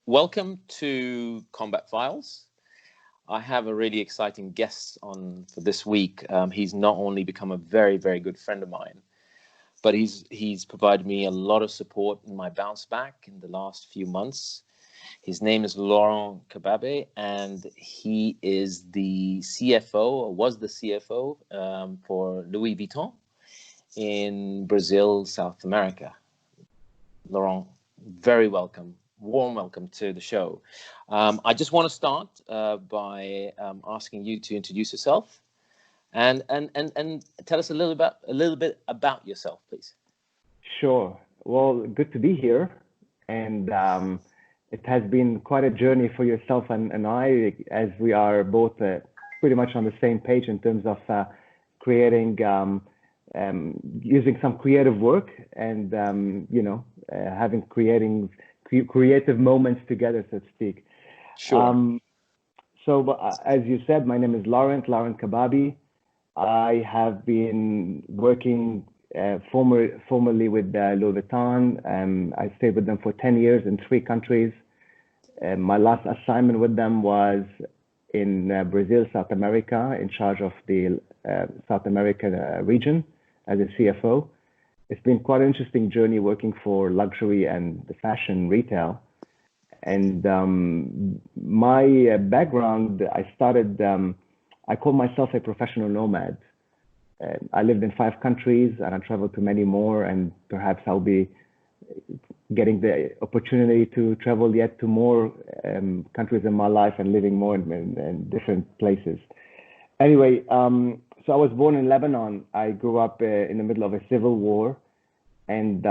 Welcome to Combat Files. I have a really exciting guest on for this week. He's not only become a very, very good friend of mine, but he's provided me a lot of support in my bounce back in the last few months. His name is Laurent Kabbabe, and he is the CFO, or was the CFO, for Louis Vuitton in Brazil, South America. Laurent, very welcome. Warm welcome to the show. I just want to start by asking you to introduce yourself and tell us a little bit about yourself, please. Sure. Well, good to be here, and it has been quite a journey for yourself and I, as we are both pretty much on the same page in terms of creating, using some creative work and having creative moments together, so to speak. Sure. As you said, my name is Laurent Kabbabe. I have been working formerly with Louis Vuitton. I stayed with them for 10 years in 3 countries. My last assignment with them was in Brazil, South America, in charge of the South American region as a CFO. It's been quite an interesting journey working for luxury and the fashion retail. And my background, I call myself a professional nomad. I lived in 5 countries and I traveled to many more, and perhaps I'll be getting the opportunity to travel yet to more countries in my life and living more in different places. Anyway, so I was born in Lebanon. I grew up in the middle of a civil war, and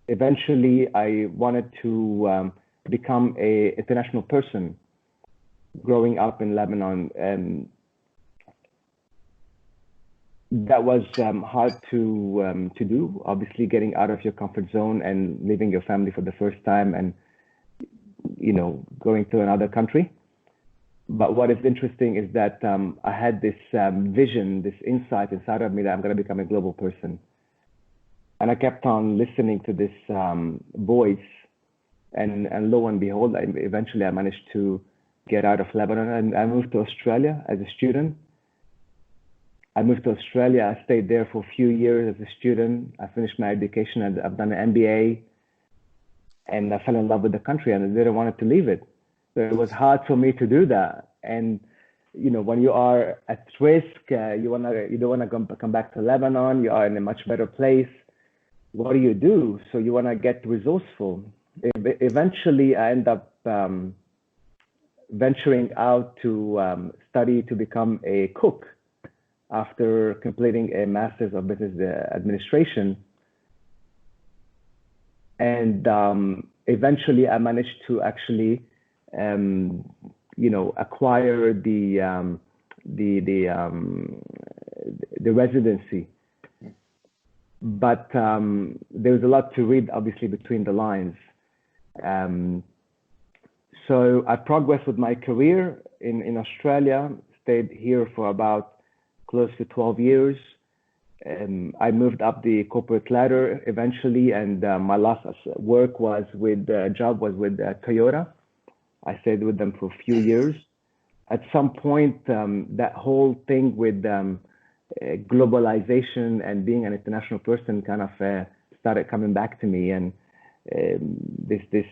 eventually I wanted to become an international person growing up in Lebanon. And that was hard to do, obviously, getting out of your comfort zone and leaving your family for the first time and, going to another country. But what is interesting is that I had this vision, this insight inside of me that I'm going to become a global person. And I kept on listening to this voice, and lo and behold, eventually I managed to get out of Lebanon, and I moved to Australia as a student. I moved to Australia. I stayed there for a few years as a student. I finished my education, and I've done an MBA, and I fell in love with the country, and I didn't want to leave it. So it was hard for me to do that. And when you are at risk, you don't want to come back to Lebanon. You are in a much better place. What do? So you want to get resourceful. Eventually, I end up venturing out to study to become a cook after completing a master's of business administration. And eventually, I managed to actually acquire the residency. But there's a lot to read, obviously, between the lines. So I progressed with my career in Australia, stayed here for about close to 12 years. I moved up the corporate ladder eventually, and my last job was with Toyota. I stayed with them for a few years. At some point, that whole thing with globalization and being an international person kind of started coming back to me, and this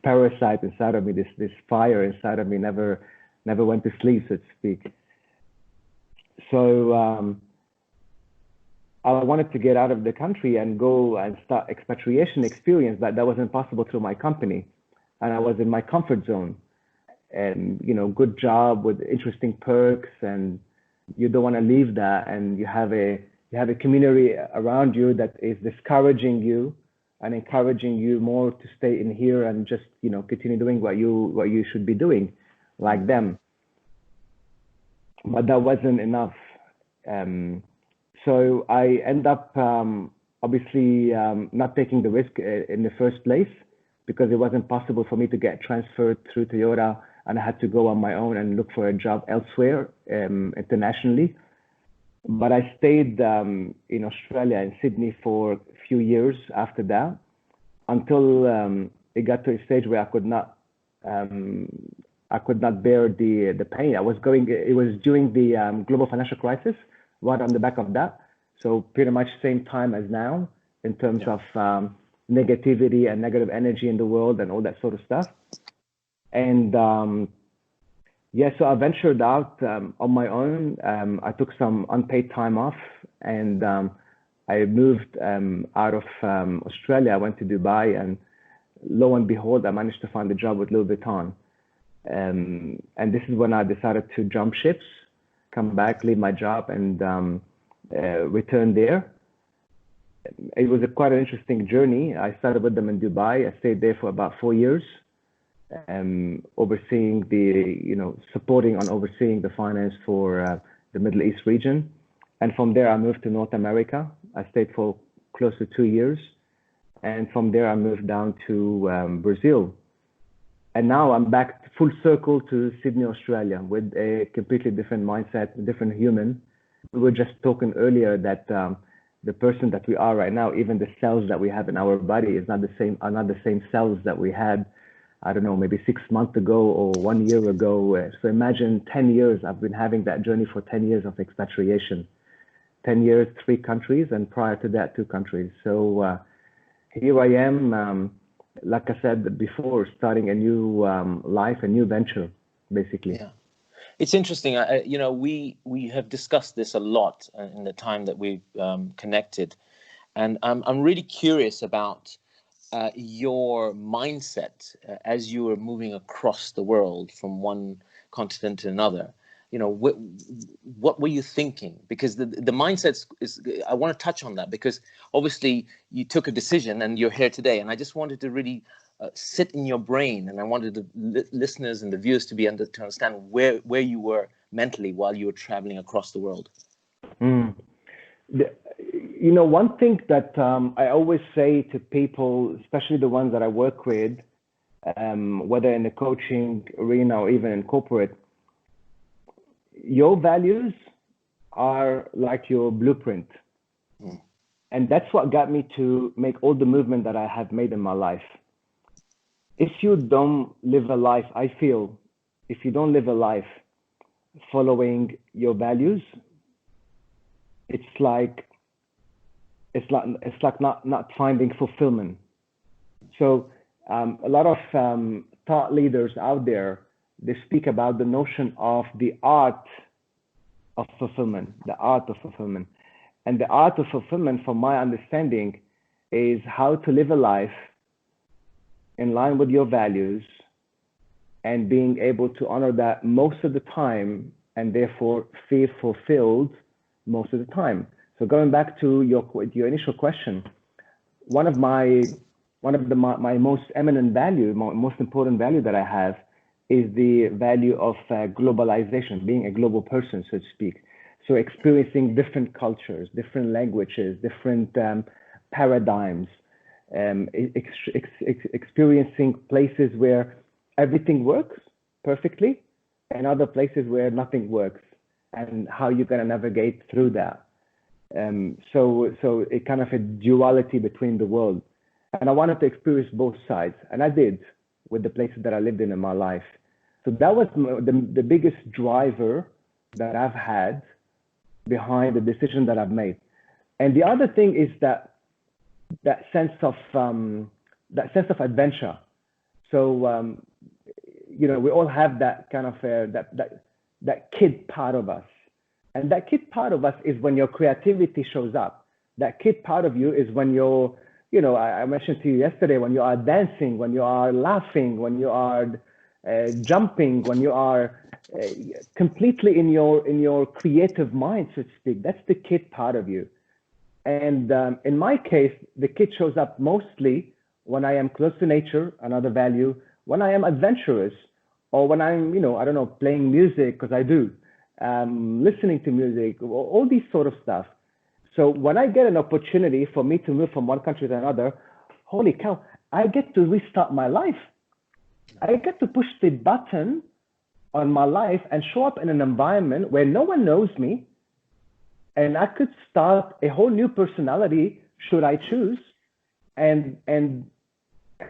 parasite inside of me, this fire inside of me never went to sleep, so to speak. So I wanted to get out of the country and go and start expatriation experience, but that wasn't possible through my company, and I was in my comfort zone, and good job with interesting perks, and you don't want to leave that, and you have a community around you that is discouraging you and encouraging you more to stay in here and just continue doing what you should be doing, like them. But that wasn't enough. So I end up obviously not taking the risk in the first place, because it wasn't possible for me to get transferred through Toyota, and I had to go on my own and look for a job elsewhere internationally. But I stayed in Australia, in Sydney, for a few years after that, until it got to a stage where I could not bear the pain. It was during the global financial crisis, right on the back of that. So pretty much same time as now in terms of negativity and negative energy in the world and all that sort of stuff. And so I ventured out on my own. I took some unpaid time off, and I moved out of Australia. I went to Dubai, and lo and behold, I managed to find a job with Louis Vuitton. And this is when I decided to jump ships, come back, leave my job, and return there. It was quite an interesting journey. I started with them in Dubai. I stayed there for about 4 years, overseeing supporting and overseeing the finance for the Middle East region. And from there, I moved to North America. I stayed for close to 2 years. And from there, I moved down to Brazil. And now I'm back full circle to Sydney, Australia, with a completely different mindset, a different human. We were just talking earlier that the person that we are right now, even the cells that we have in our body are not the same cells that we had, I don't know, maybe 6 months ago or 1 year ago. So imagine 10 years. I've been having that journey for 10 years of expatriation. 10 years, 3 countries, and prior to that, 2 countries. So here I am, like I said before, starting a new life, a new venture, basically. Yeah. It's interesting. We have discussed this a lot in the time that we've connected, and I'm really curious about your mindset as you were moving across the world from one continent to another. What were you thinking? Because the mindset is, I want to touch on that, because obviously you took a decision and you're here today, and I just wanted to really sit in your brain, and I wanted the listeners and the viewers to to understand where you were mentally while you were traveling across the world. One thing that I always say to people, especially the ones that I work with, whether in the coaching arena or even in corporate, your values are like your blueprint. And that's what got me to make all the movement that I have made in my life. If you don't live a life, I feel, if you don't live a life following your values, it's like not finding fulfillment. So a lot of thought leaders out there, they speak about the notion of the art of fulfillment, the art of fulfillment. And the art of fulfillment, from my understanding, is how to live a life in line with your values and being able to honor that most of the time, and therefore feel fulfilled most of the time. So going back to your initial question, one of my most eminent value, my most important value that I have is the value of globalization, being a global person, so to speak. So experiencing different cultures, different languages, different paradigms, experiencing places where everything works perfectly and other places where nothing works, and how you're going to navigate through that. So it kind of a duality between the world. And I wanted to experience both sides, and I did with the places that I lived in my life. So that was the biggest driver that I've had behind the decision that I've made. And the other thing is that sense of adventure. So we all have that kind of that kid part of us, and that kid part of us is when your creativity shows up. That kid part of you is when you're, I mentioned to you yesterday, when you are dancing, when you are laughing, when you are jumping, when you are completely in your creative mind, so to speak. That's the kid part of you. And in my case, the kid shows up mostly when I am close to nature, another value, when I am adventurous, or when I'm, playing music, because I do, listening to music, all these sort of stuff. So when I get an opportunity for me to move from one country to another, holy cow, I get to restart my life. I get to push the button on my life and show up in an environment where no one knows me, and I could start a whole new personality should I choose, and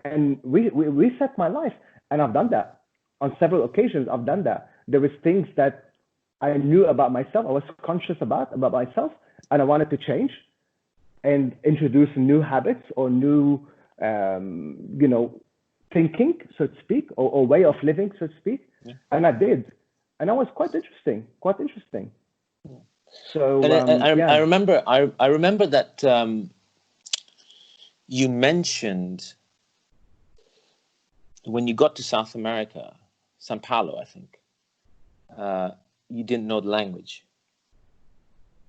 and reset my life. And I've done that on several occasions. I've done that. There was things that I knew about myself, I was conscious about myself, and I wanted to change and introduce new habits or new, thinking, so to speak, or way of living, so to speak. Yeah. And I did, and that was quite interesting. Yeah. So And yeah. I remember that you mentioned when you got to South America, Sao Paulo, I think, you didn't know the language.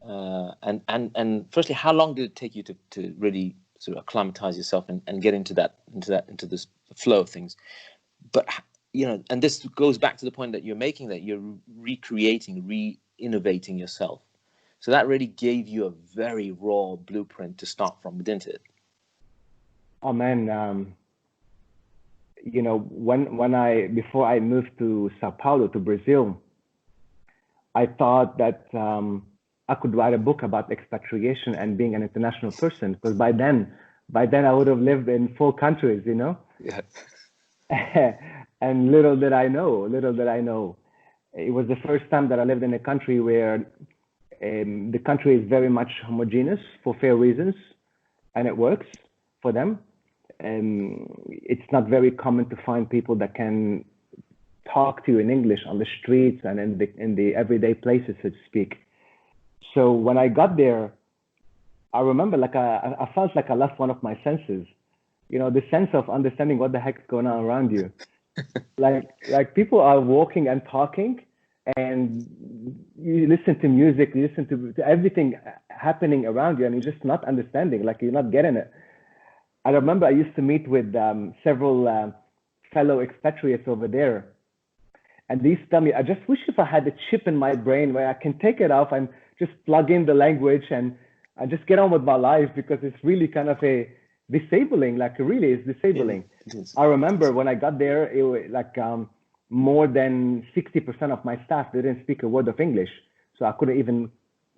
And firstly, how long did it take you to really sort of acclimatize yourself and get into this flow of things? But and this goes back to the point that you're making, that you're recreating, re-innovating yourself. So that really gave you a very raw blueprint to start from, didn't it? Oh man, before I moved to Sao Paulo, to Brazil, I thought that I could write a book about expatriation and being an international person, because by then I would have lived in 4 countries, Yeah. And little did I know, it was the first time that I lived in a country where the country is very much homogeneous for fair reasons, and it works for them. It's not very common to find people that can talk to you in English on the streets and in the everyday places, so to speak. So when I got there, I remember I felt like I lost one of my senses. The sense of understanding what the heck is going on around you. like people are walking and talking, and you listen to music, you listen to everything happening around you, and you're just not understanding, like you're not getting it. I remember I used to meet with several fellow expatriates over there, and they used to tell me, I just wish if I had a chip in my brain where I can take it off and just plug in the language and just get on with my life, because it's really kind of a disabling, like it really is disabling. It is. I remember when I got there, it was like more than 60% of my staff didn't speak a word of English, so I couldn't even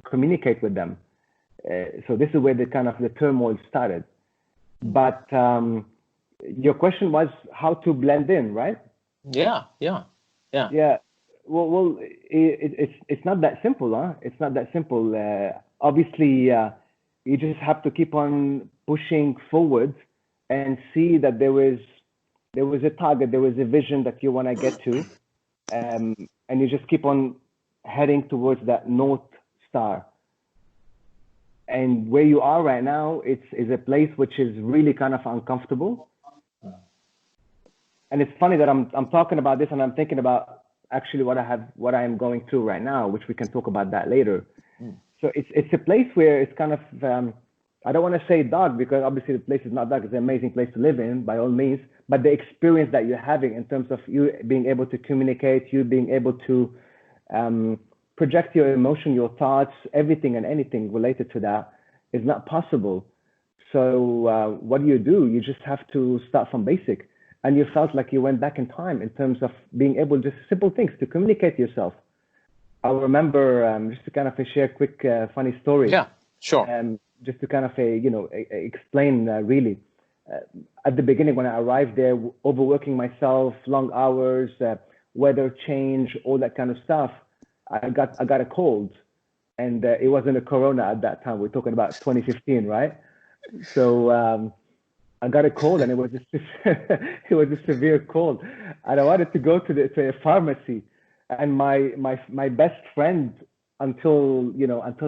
communicate with them. So this is where the turmoil started. But your question was how to blend in, right? Yeah. Well, it's not that simple, huh? It's not that simple. Obviously, you just have to keep on pushing forward and see that there was a target, there was a vision that you want to get to, and you just keep on heading towards that North Star. And where you are right now, is a place which is really kind of uncomfortable. And it's funny that I'm talking about this, and I'm thinking about actually what I am going through right now, which we can talk about that later. So it's a place where it's kind of I don't want to say dark, because obviously the place is not dark. It's an amazing place to live in, by all means. But the experience that you're having in terms of you being able to communicate, you being able to project your emotion, your thoughts, everything and anything related to that is not possible. So what do? You just have to start from basic. And you felt like you went back in time in terms of being able to just simple things to communicate yourself. I remember, just to kind of share a quick funny story. Yeah, sure. Just to kind of explain really. At the beginning, when I arrived there, overworking myself, long hours, weather change, all that kind of stuff, I got a cold, and it wasn't a corona at that time. We're talking about 2015, right? So I got a cold, and it was a severe cold, and I wanted to go to a pharmacy, and my best friend until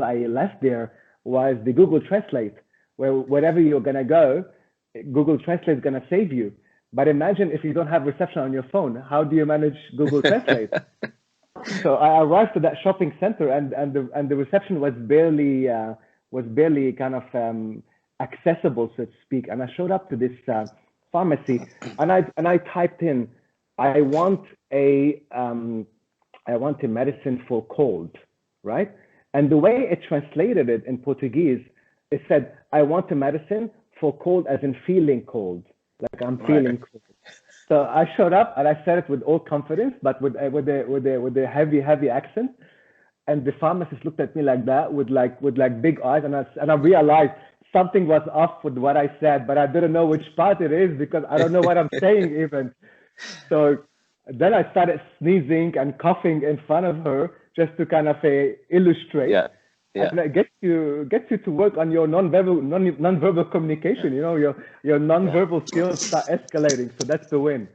I left there was the Google Translate, where wherever you're gonna go, Google Translate is gonna save you. But imagine if you don't have reception on your phone, how do you manage Google Translate? So I arrived to that shopping center, and the reception was barely kind of accessible, so to speak. And I showed up to this pharmacy, and I typed in, I want a medicine for cold, right? And the way it translated it in Portuguese, it said, I want a medicine for cold, as in feeling cold, like I'm feeling cold. So I showed up, and I said it with all confidence, but with a heavy accent. And the pharmacist looked at me like that, with big eyes, and I realized something was off with what I said, but I didn't know which part it is because I don't know what I'm saying even. So then I started sneezing and coughing in front of her just to kind of illustrate. Yeah. And it gets you to work on your non-verbal communication. You know, your non-verbal skills start escalating. So that's the win.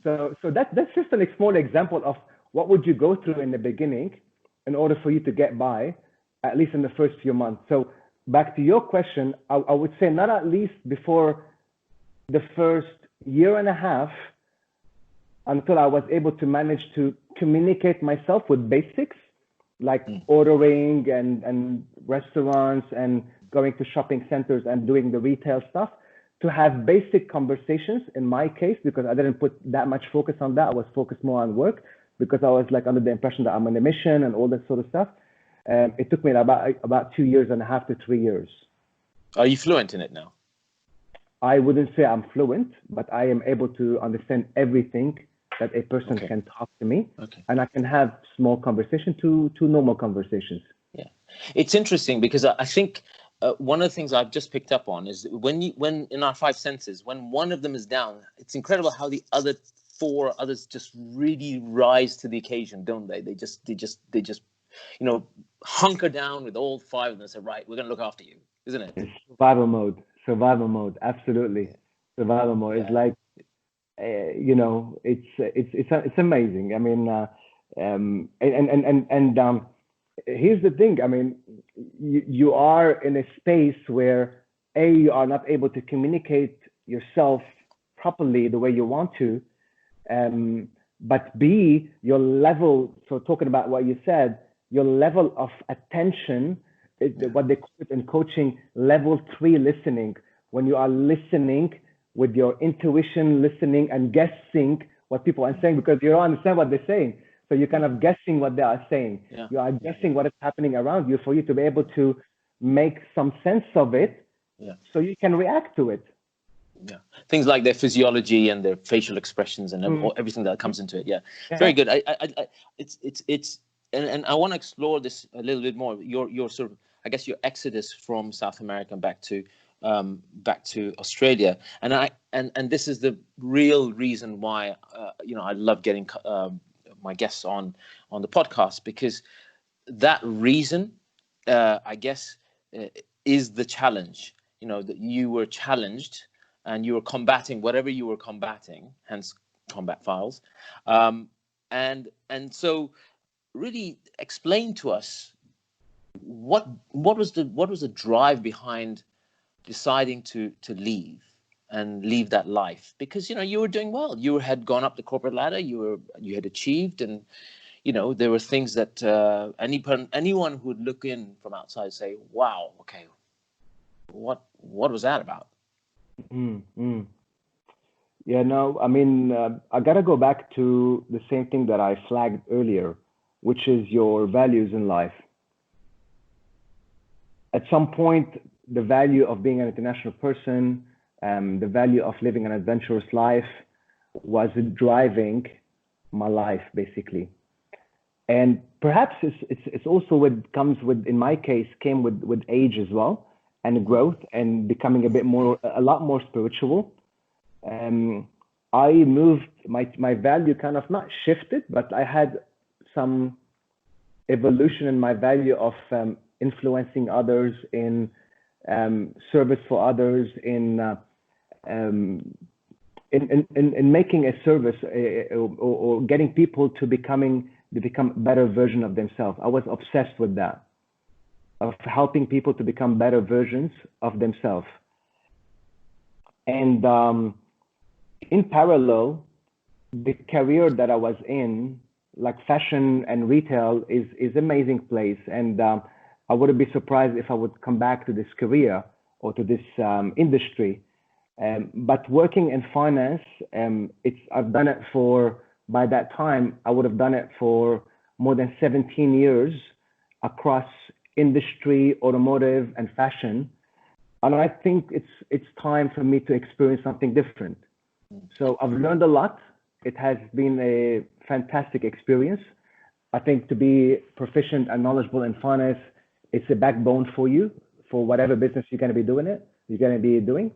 So that's just a small example of what would you go through in the beginning in order for you to get by, at least in the first few months. So back to your question, I would say not at least before the first year and a half, until I was able to manage to communicate myself with basics like ordering and restaurants and going to shopping centers and doing the retail stuff, to have basic conversations in my case, because I didn't put that much focus on that. I was focused more on work because I was like under the impression that I'm on a mission and all that sort of stuff. It took me about 2 years and a half to 3 years. Are you fluent in it now? I wouldn't say I'm fluent, but I am able to understand everything that a person can talk to me, and I can have small conversation to normal conversations. Yeah, it's interesting because I think one of the things I've just picked up on is when in our 5 senses, when one of them is down, it's incredible how the other 4 others just really rise to the occasion, don't they? They just you know, hunker down with all 5 of them and say, right, we're going to look after you, isn't it? It's survival mode, absolutely. Survival mode. It's like, you know, it's amazing. I mean, here's the thing. I mean, you are in a space where you are not able to communicate yourself properly the way you want to, but B, your level. So talking about what you said, your level of attention, what they call it in coaching, level 3 listening. When you are listening with your intuition, listening and guessing what people are saying, because you don't understand what they're saying. So you're kind of guessing what they are saying. Yeah. You are guessing what is happening around you for you to be able to make some sense of it, so you can react to it. Yeah, things like their physiology and their facial expressions and everything that comes into it. Yeah, very good. And I want to explore this a little bit more. Your sort of, I guess, your exodus from South America back to Australia, and this is the real reason why you know, I love getting my guests on the podcast, because that reason, I guess, is the challenge. You know, that you were challenged and you were combating whatever you were combating, hence Combat Files, and so really explain to us what was the drive behind deciding to leave that life, because you know, you were doing well, you had gone up the corporate ladder, you had achieved, and you know, there were things that anyone who would look in from outside say, wow, okay, what was that about? Yeah, no, I mean, I gotta go back to the same thing that I flagged earlier, which is your values in life. At some point, the value of being an international person, the value of living an adventurous life was driving my life, basically. And perhaps it's also what comes with, in my case, came with age as well, and growth, and becoming a lot more spiritual. I moved, my value kind of not shifted, but I had some evolution in my value of influencing others, in service for others, in making a service, or getting people to become a better version of themselves. I was obsessed with that, of helping people to become better versions of themselves. And in parallel, the career that I was in, like fashion and retail, is amazing place. And I wouldn't be surprised if I would come back to this career or to this industry. But working in finance, I've done it by that time, I would have done it for more than 17 years across industry, automotive, and fashion. And I think it's time for me to experience something different. So I've learned a lot. It has been a fantastic experience. I think to be proficient and knowledgeable in finance, it's a backbone for you for whatever business you're going to be doing.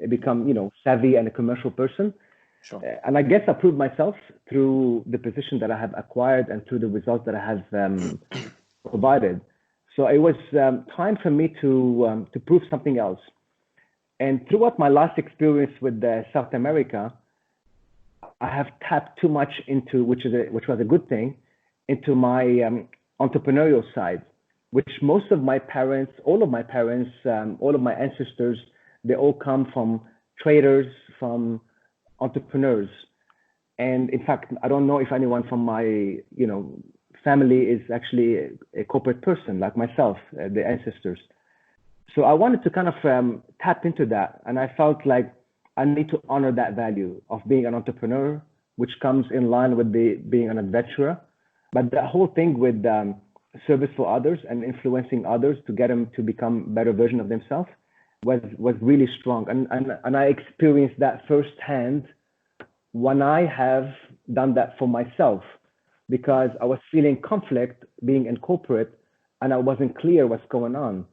Become, savvy and a commercial person. Sure. And I guess I proved myself through the position that I have acquired and through the results that I have provided. So it was time for me to prove something else. And throughout my last experience with South America, I have tapped too much into, which was a good thing, into my entrepreneurial side, which most of my parents, all of my ancestors, they all come from traders, from entrepreneurs. And in fact, I don't know if anyone from my, family is actually a corporate person like myself, the ancestors. So I wanted to kind of tap into that. And I felt like I need to honor that value of being an entrepreneur, which comes in line with being an adventurer. But the whole thing with service for others and influencing others to get them to become a better version of themselves was really strong. And I experienced that firsthand when I have done that for myself, because I was feeling conflict being in corporate and I wasn't clear what's going on.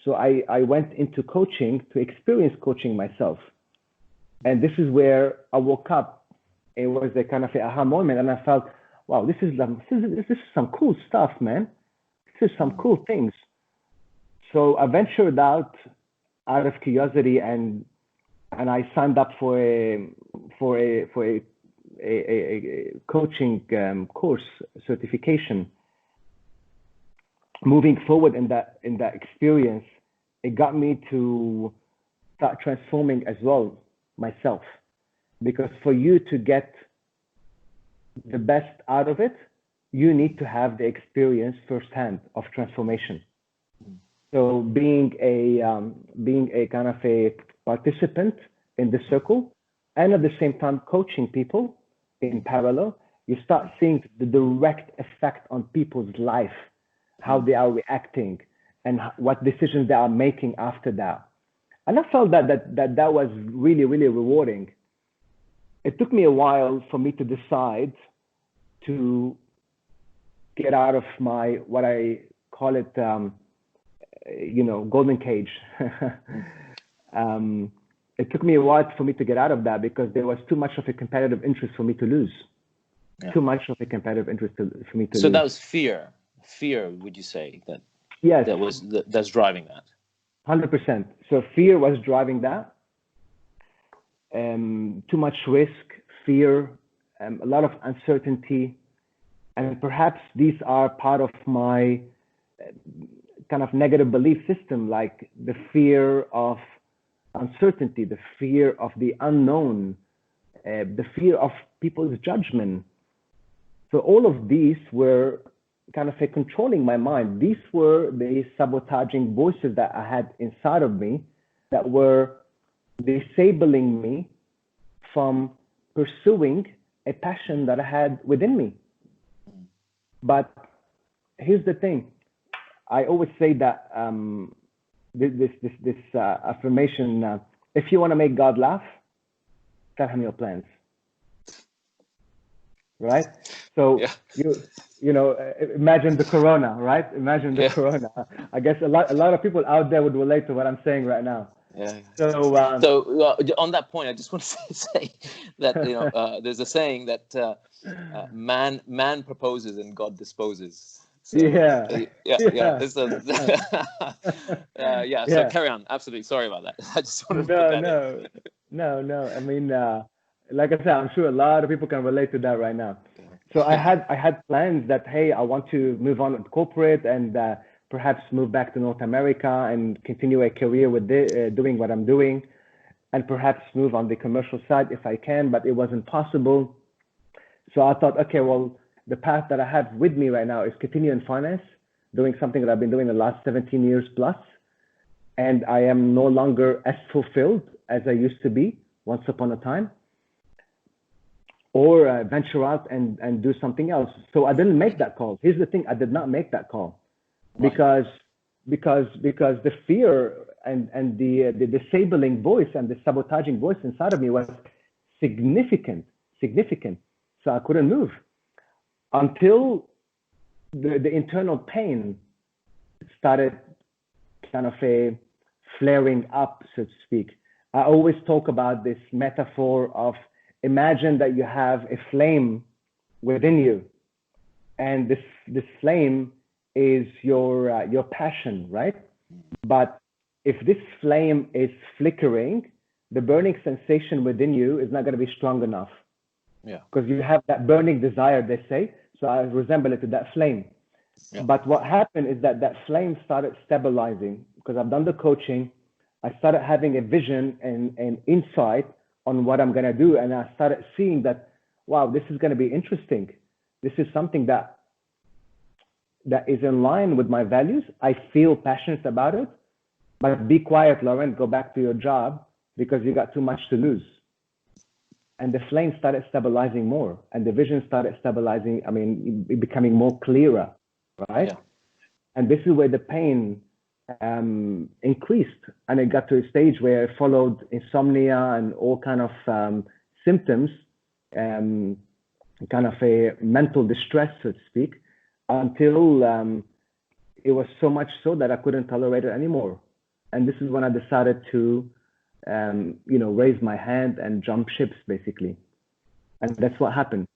So I went into coaching to experience coaching myself. And this is where I woke up. It was a kind of an aha moment. And I felt, wow, this is some cool stuff, man. This is some cool things. So I ventured out of curiosity and I signed up for a coaching course certification. Moving forward in that experience, it got me to start transforming as well myself, because for you to get the best out of it, you need to have the experience firsthand of transformation. So being a kind of a participant in the circle and at the same time coaching people in parallel, you start seeing the direct effect on people's life, how they are reacting and what decisions they are making after that. And I felt that was really, really rewarding. It took me a while for me to decide to get out of my, what I call it, golden cage. It took me a while for me to get out of that because there was too much of a competitive interest for me to lose. Yeah. Too much of a competitive interest for me to lose. So that was fear. Fear, would you say that? Yes. That's driving that. 100%. So fear was driving that. Too much risk, fear, a lot of uncertainty, and perhaps these are part of my kind of negative belief system, like the fear of uncertainty, the fear of the unknown, the fear of people's judgment. So all of these were kind of controlling my mind. These were the sabotaging voices that I had inside of me that were disabling me from pursuing a passion that I had within me. But here's the thing. I always say that this affirmation, if you want to make God laugh, tell him your plans. Right? So yeah. Imagine the corona, right? Imagine the corona. I guess a lot of people out there would relate to what I'm saying right now. Yeah. So on that point, I just want to say that there's a saying that man proposes and God disposes. So, yeah. So carry on. Absolutely. Sorry about that. I just wanted to put that in. No. I mean, like I said, I'm sure a lot of people can relate to that right now. So I had plans that, hey, I want to move on with corporate and perhaps move back to North America and continue a career with doing what I'm doing, and perhaps move on the commercial side if I can, but it wasn't possible. So I thought, okay, well, the path that I have with me right now is continue in finance, doing something that I've been doing the last 17 years plus. And I am no longer as fulfilled as I used to be once upon a time, or venture out and do something else. So I didn't make that call. Here's the thing, I did not make that call because the fear and the disabling voice and the sabotaging voice inside of me was significant. So I couldn't move until the internal pain started kind of a flaring up, so to speak. I always talk about this metaphor of imagine that you have a flame within you, and this flame is your passion, right? But if this flame is flickering, the burning sensation within you is not going to be strong enough. Yeah. Because you have that burning desire, they say. So I resemble it to that flame. Yeah. But what happened is that flame started stabilizing because I've done the coaching. I started having a vision and insight on what I'm going to do. And I started seeing that, wow, this is going to be interesting. This is something that is in line with my values. I feel passionate about it. But be quiet, Laurent, go back to your job because you got too much to lose. And the flame started stabilizing more, and the vision started stabilizing. I mean, becoming more clearer, right? Yeah. And this is where the pain increased, and it got to a stage where it followed insomnia and all kind of symptoms, kind of a mental distress, so to speak, until it was so much so that I couldn't tolerate it anymore. And this is when I decided to raise my hand and jump ships, basically. And that's what happened.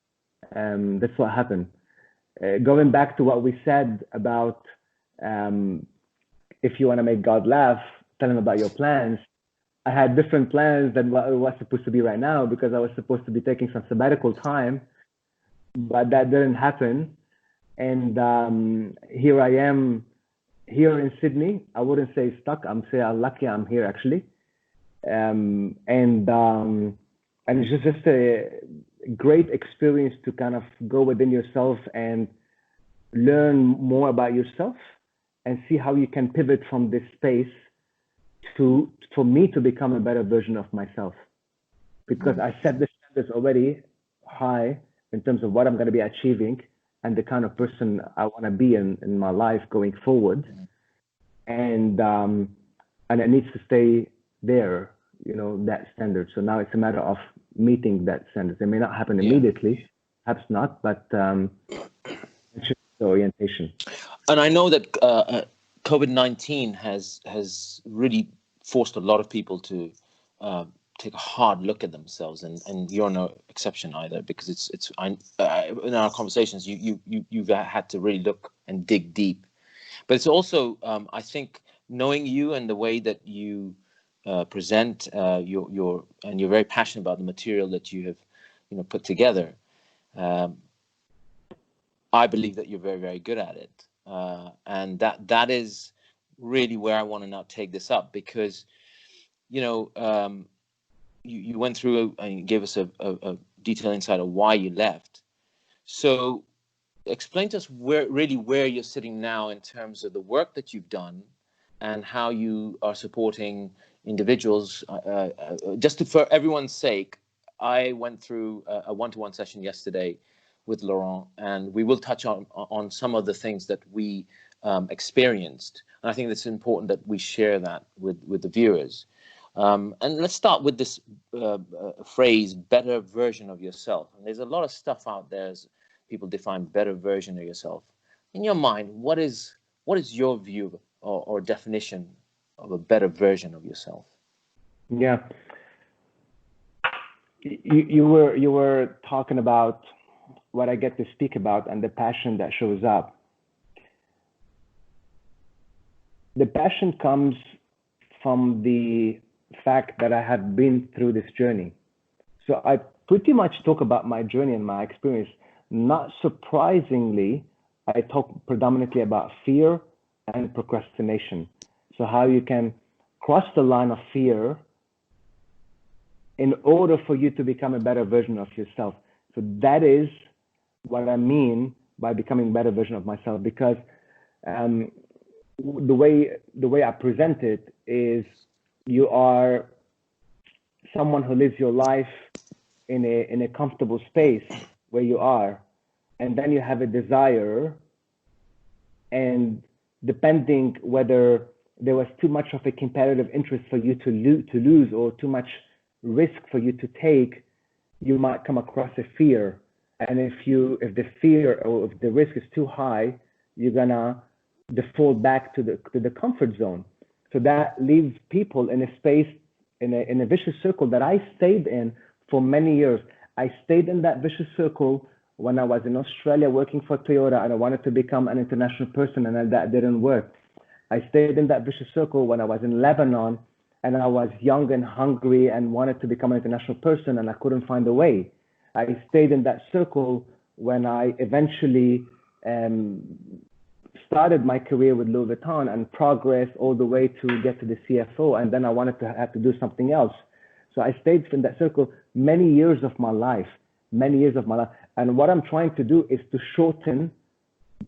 Going back to what we said about if you want to make God laugh, tell him about your plans. I had different plans than what it was supposed to be right now because I was supposed to be taking some sabbatical time, but that didn't happen. And here I am, here in Sydney. I wouldn't say stuck. I'm saying lucky I'm here, actually. And it's just a great experience to kind of go within yourself and learn more about yourself and see how you can pivot from this space for me to become a better version of myself. Because I set the standards already high in terms of what I'm going to be achieving and the kind of person I want to be in my life going forward. And it needs to stay there, that standard. So now it's a matter of meeting that standard. It may not happen immediately, perhaps not, but it's just the orientation. And I know that COVID-19 has really forced a lot of people to take a hard look at themselves, and you're no exception either, because in our conversations you've had to really look and dig deep. But it's also I think knowing you and the way that you present and you're very passionate about the material that you have put together. I believe that you're very, very good at it, and that is really where I want to now take this up, because you went through and gave us a detailed insight of why you left. So explain to us where you're sitting now in terms of the work that you've done and how you are supporting individuals. Just for everyone's sake, I went through a one-to-one session yesterday with Laurent, and we will touch on some of the things that we experienced. And I think it's important that we share that with the viewers. And let's start with this phrase, better version of yourself. And there's a lot of stuff out there as people define better version of yourself. In your mind, what is your view or definition of a better version of yourself? Yeah. You were talking about what I get to speak about and the passion that shows up. The passion comes from the fact that I have been through this journey. So I pretty much talk about my journey and my experience. Not surprisingly, I talk predominantly about fear and procrastination. So how you can cross the line of fear in order for you to become a better version of yourself. So that is what I mean by becoming a better version of myself, because the way I present it is you are someone who lives your life in a comfortable space where you are, and then you have a desire, and depending whether there was too much of a competitive interest for you to lose or too much risk for you to take, you might come across a fear. And if the fear or if the risk is too high, you're gonna default back to the comfort zone. So that leaves people in a space, in a vicious circle that I stayed in for many years. I stayed in that vicious circle when I was in Australia working for Toyota and I wanted to become an international person, and that didn't work. I stayed in that vicious circle when I was in Lebanon and I was young and hungry and wanted to become an international person and I couldn't find a way. I stayed in that circle when I eventually started my career with Louis Vuitton and progressed all the way to get to the CFO, and then I wanted to have to do something else. So I stayed in that circle many years of my life. And what I'm trying to do is to shorten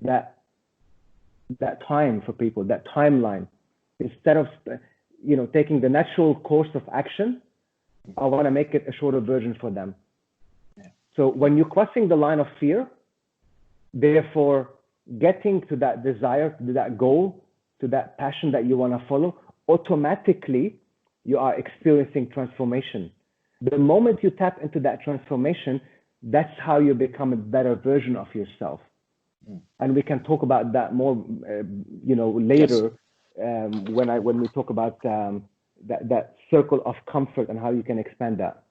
that time for people, that timeline. Instead of taking the natural course of action, I want to make it a shorter version for them. Yeah. So when you're crossing the line of fear, therefore getting to that desire, to that goal, to that passion that you want to follow, automatically you are experiencing transformation. The moment you tap into that transformation, that's how you become a better version of yourself. And we can talk about that more, later. Yes. When we talk about that circle of comfort and how you can expand that.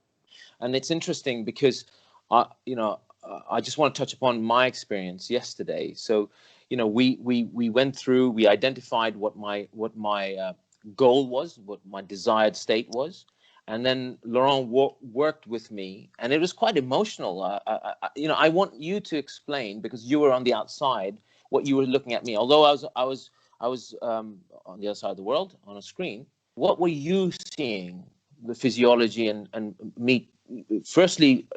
And it's interesting because, I just want to touch upon my experience yesterday. So, we went through, we identified what my goal was, what my desired state was. And then Laurent worked with me, and it was quite emotional. I want you to explain, because you were on the outside, what you were looking at me. Although I was on the other side of the world on a screen. What were you seeing, the physiology and me? Firstly,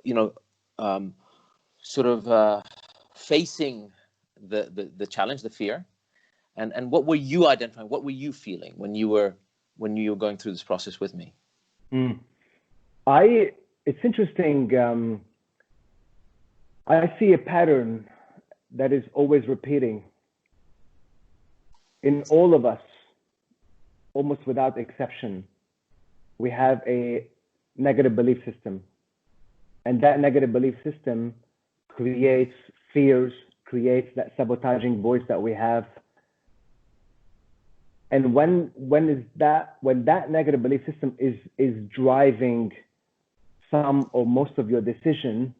facing the challenge, the fear, and what were you identifying? What were you feeling when you were going through this process with me? It's interesting. I see a pattern that is always repeating in all of us, almost without exception. We have a negative belief system, and that negative belief system creates fears, creates that sabotaging voice that we have. And when that negative belief system is driving some or most of your decision,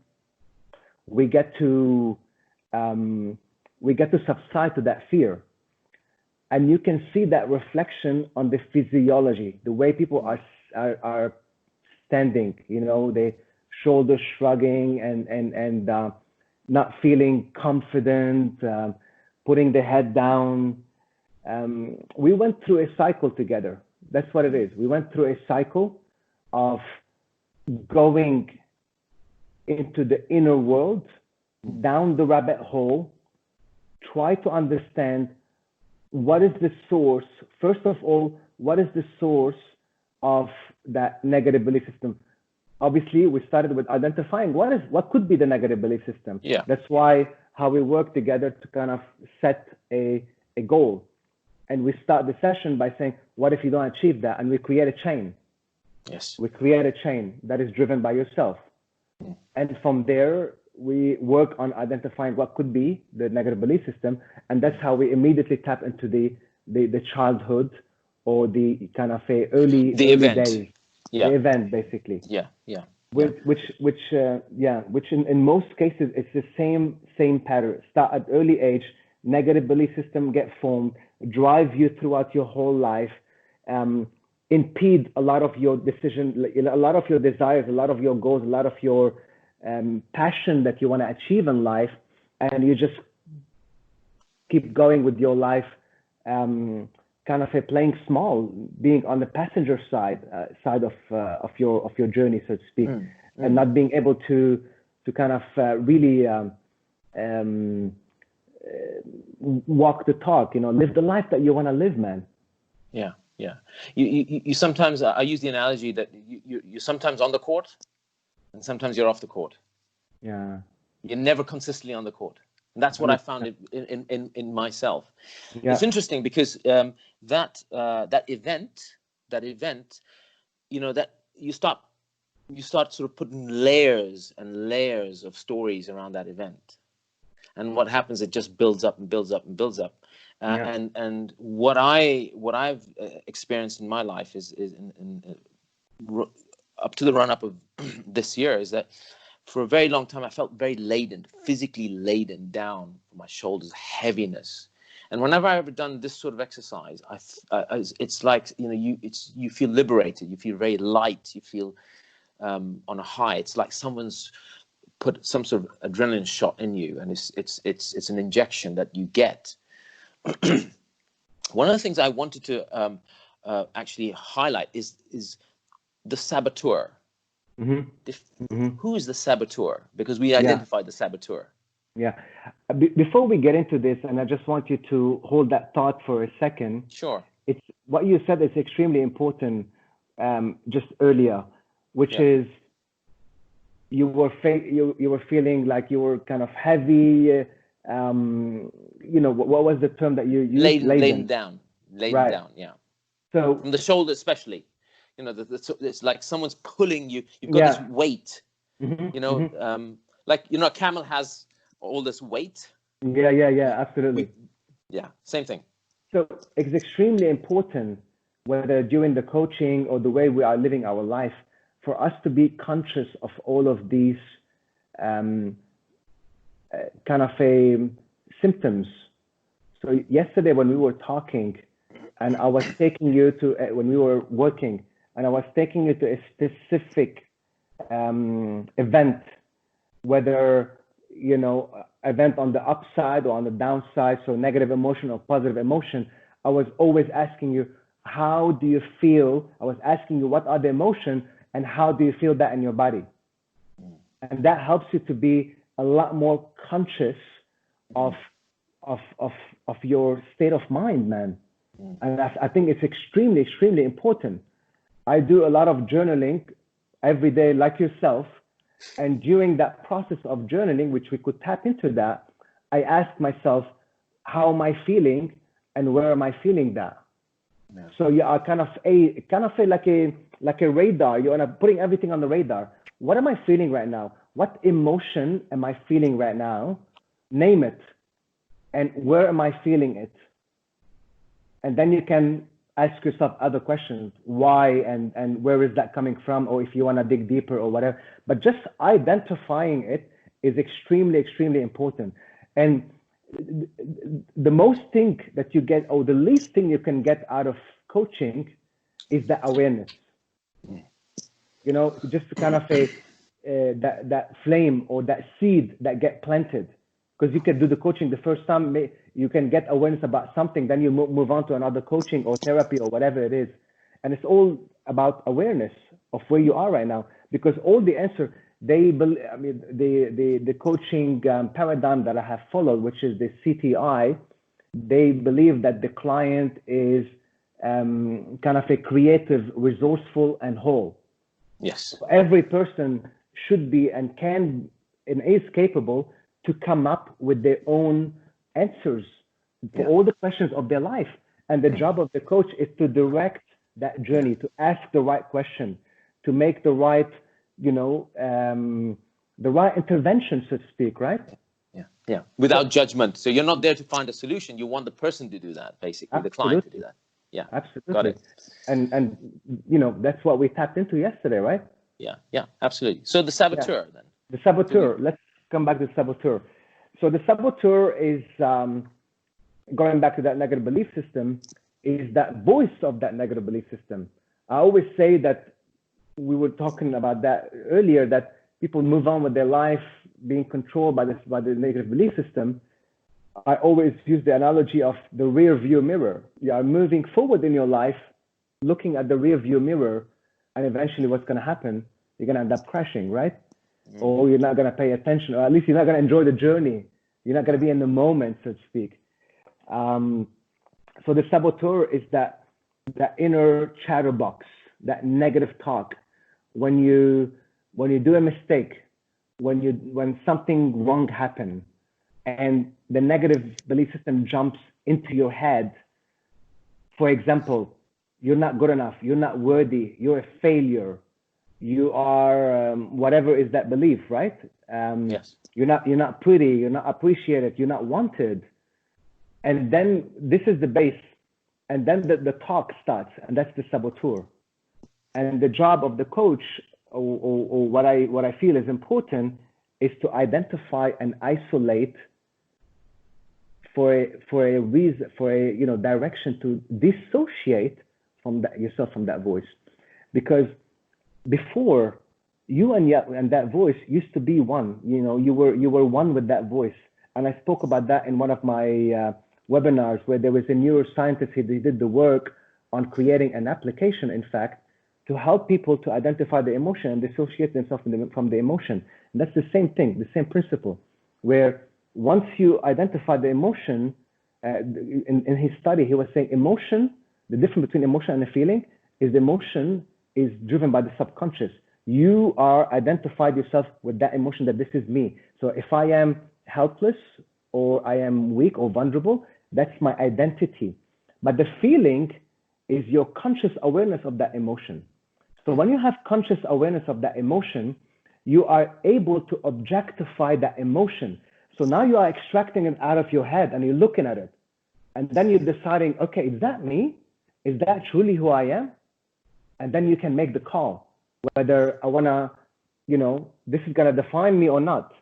we get to subside to that fear. And you can see that reflection on the physiology, the way people are standing, they shoulders shrugging and not feeling confident, putting the head down. We went through a cycle together. That's what it is. We went through a cycle of going into the inner world, down the rabbit hole, try to understand what is the source. First of all, what is the source of that negative belief system? Obviously, we started with identifying what could be the negative belief system. Yeah. That's why how we work together to kind of set a goal. And we start the session by saying, what if you don't achieve that? And we create a chain. Yes. We create a chain that is driven by yourself. Mm. And from there, we work on identifying what could be the negative belief system. And that's how we immediately tap into the childhood, or the kind of early days. Yeah. The event, basically. Yeah. Which in most cases, it's the same pattern. Start at early age, negative belief system get formed, drive you throughout your whole life, impede a lot of your decision, a lot of your desires, a lot of your goals, a lot of your passion that you want to achieve in life, and you just keep going with your life, kind of playing small, being on the passenger side of your journey, so to speak, and not being able to kind of really walk the talk, live the life that you want to live, man. Yeah. You sometimes, I use the analogy that you're sometimes on the court, and sometimes you're off the court. Yeah. You're never consistently on the court. And that's what I found in myself. Yeah. It's interesting because that event, that you start sort of putting layers and layers of stories around that event. And what happens, it just builds up and builds up and builds up. And what I've experienced in my life is up to the run up of this year is that for a very long time I felt very laden, physically laden down from my shoulders, heaviness. And whenever I've ever done this sort of exercise, it's like, you feel liberated, you feel very light, you feel on a high. It's like someone's put some sort of adrenaline shot in you, and it's an injection that you get. One of the things I wanted to actually highlight is the Saboteur. Who is the Saboteur? Because we identified the Saboteur. Yeah. Before we get into this, and I just want you to hold that thought for a second. Sure. It's what you said is extremely important just earlier, which is you were feeling like you were kind of heavy. What was the term that you used? Laden down. Laden down, yeah. So from the shoulder especially, it's like someone's pulling you. You've got this weight, like a camel has all this weight. Yeah, absolutely. Same thing. So it's extremely important, whether during the coaching or the way we are living our life, for us to be conscious of all of these kind of symptoms. So yesterday when we were talking, and I was taking you to when we were working, and I was taking you to a specific event, whether event on the upside or on the downside, so negative emotion or positive emotion. I was always asking you, how do you feel? I was asking you, what are the emotions, and how do you feel that in your body? And that helps you to be a lot more conscious of your state of mind, man. And I think it's extremely, extremely important. I do a lot of journaling every day, like yourself. And during that process of journaling, which we could tap into that, I ask myself, how am I feeling, and where am I feeling that? Yeah. So you are kind of like a radar. You're putting everything on the radar. What am I feeling right now? What emotion am I feeling right now? Name it. And where am I feeling it? And then you can ask yourself other questions. Why and where is that coming from? Or if you want to dig deeper or whatever. But just identifying it is extremely, extremely important. And the most thing that you get, or the least thing you can get out of coaching, is that awareness. Just kind of that flame or that seed that get planted. Because you can do the coaching the first time, you can get awareness about something, then you move on to another coaching or therapy or whatever it is. And it's all about awareness of where you are right now. Because all the answer, the coaching paradigm that I have followed, which is the CTI, they believe that the client is kind of a creative, resourceful, and whole. Yes. So every person should be and can and is capable to come up with their own answers for all the questions of their life. And the job of the coach is to direct that journey, to ask the right question, to make the right, the right intervention, so to speak, right? Yeah. Without judgment. So you're not there to find a solution. You want the person to do that, basically, the client to do that. Yeah. Absolutely. Got it. And that's what we tapped into yesterday, right? Yeah, absolutely. So the Saboteur then. The Saboteur. Let's come back to the Saboteur. So the Saboteur is, going back to that negative belief system, is that voice of that negative belief system. I always say that, we were talking about that earlier, that people move on with their life being controlled by the negative belief system. I always use the analogy of the rear view mirror. You are moving forward in your life, looking at the rear view mirror, and eventually what's going to happen? You're going to end up crashing, right? Or you're not going to pay attention, or at least you're not going to enjoy the journey. You're not going to be in the moment, so to speak. So the Saboteur is that inner chatterbox, that negative talk. When you do a mistake, when something wrong happens, and the negative belief system jumps into your head. For example, you're not good enough, you're not worthy, you're a failure, you are whatever is that belief, right? Yes. You're not pretty, you're not appreciated, you're not wanted. And then this is the base. And then the talk starts, and that's the saboteur. And the job of the coach, or what I feel is important, is to identify and isolate for a reason, for a direction, to dissociate from yourself from that voice. Because before, you and that voice used to be one. You were one with that voice. And I spoke about that in one of my webinars, where there was a neuroscientist who did the work on creating an application, in fact, to help people to identify the emotion and dissociate themselves from the emotion. And that's the same thing, the same principle, where once you identify the emotion, in his study, he was saying emotion, the difference between emotion and a feeling is the emotion is driven by the subconscious. You are identified yourself with that emotion, that this is me. So if I am helpless, or I am weak or vulnerable, that's my identity. But the feeling is your conscious awareness of that emotion. So when you have conscious awareness of that emotion, you are able to objectify that emotion. So now you are extracting it out of your head and you're looking at it. And then you're deciding, okay, is that me? Is that truly who I am? And then you can make the call, whether I want to, this is going to define me or not.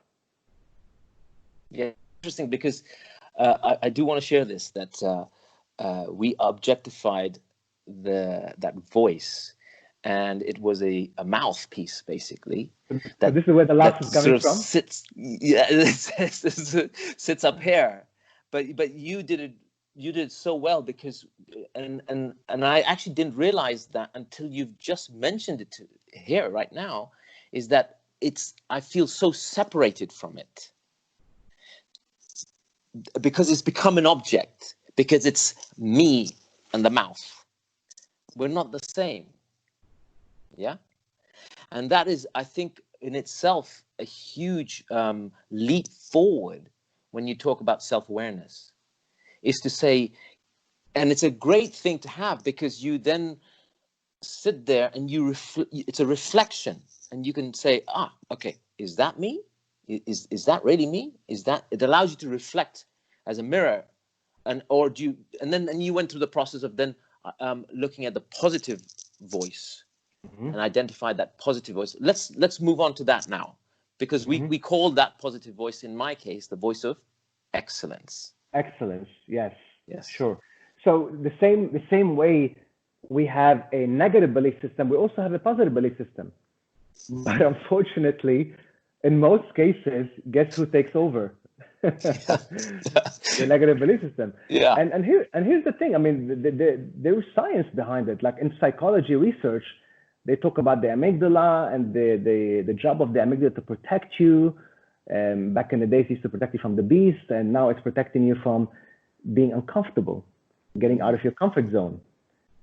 Yeah, interesting, because I do want to share this, that we objectified that voice, and it was a mouthpiece, basically. So this is where the laugh is coming from. Sits up here, but you did it so well, because and I actually didn't realize that until you've just mentioned it here right now, is that I feel so separated from it, because it's become an object, because it's me and the mouth. We're not the same. Yeah. And that is, I think, in itself, a huge leap forward when you talk about self-awareness, is to say, and it's a great thing to have, because you then sit there and it's a reflection, and you can say, okay, is that me? Is that really me? It allows you to reflect as a mirror, and then you went through the process of then looking at the positive voice, and identify that positive voice. Let's move on to that now, because we call that positive voice, in my case, the voice of excellence. Excellence, yes, sure. So the same way we have a negative belief system, we also have a positive belief system. But unfortunately, in most cases, guess who takes over? The negative belief system. Yeah. And here's the thing. I mean, there is science behind it. Like in psychology research, they talk about the amygdala and the job of the amygdala to protect you. Back in the days, it used to protect you from the beast, and now it's protecting you from being uncomfortable, getting out of your comfort zone.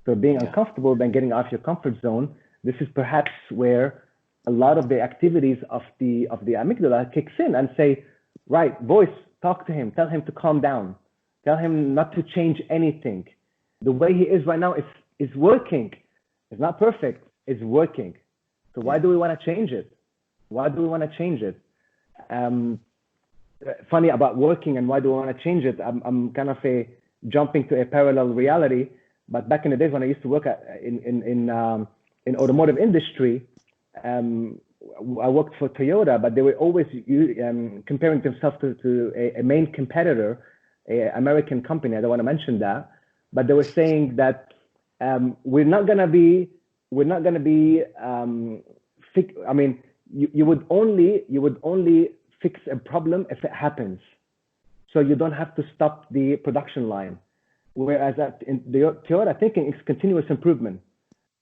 So being uncomfortable, then getting out of your comfort zone, this is perhaps where a lot of the activities of the amygdala kicks in and say, right, voice, talk to him, tell him to calm down, tell him not to change anything. The way he is right now is working. It's not perfect, it's working. So why do we want to change it? Funny about working and why do we want to change it? I'm kind of jumping to a parallel reality. But back in the days when I used to work in automotive industry, I worked for Toyota, but they were always comparing themselves to a main competitor, an American company. I don't want to mention that, but they were saying that we're not gonna be. I mean, you would only fix a problem if it happens, so you don't have to stop the production line. Whereas in the Toyota thinking is continuous improvement.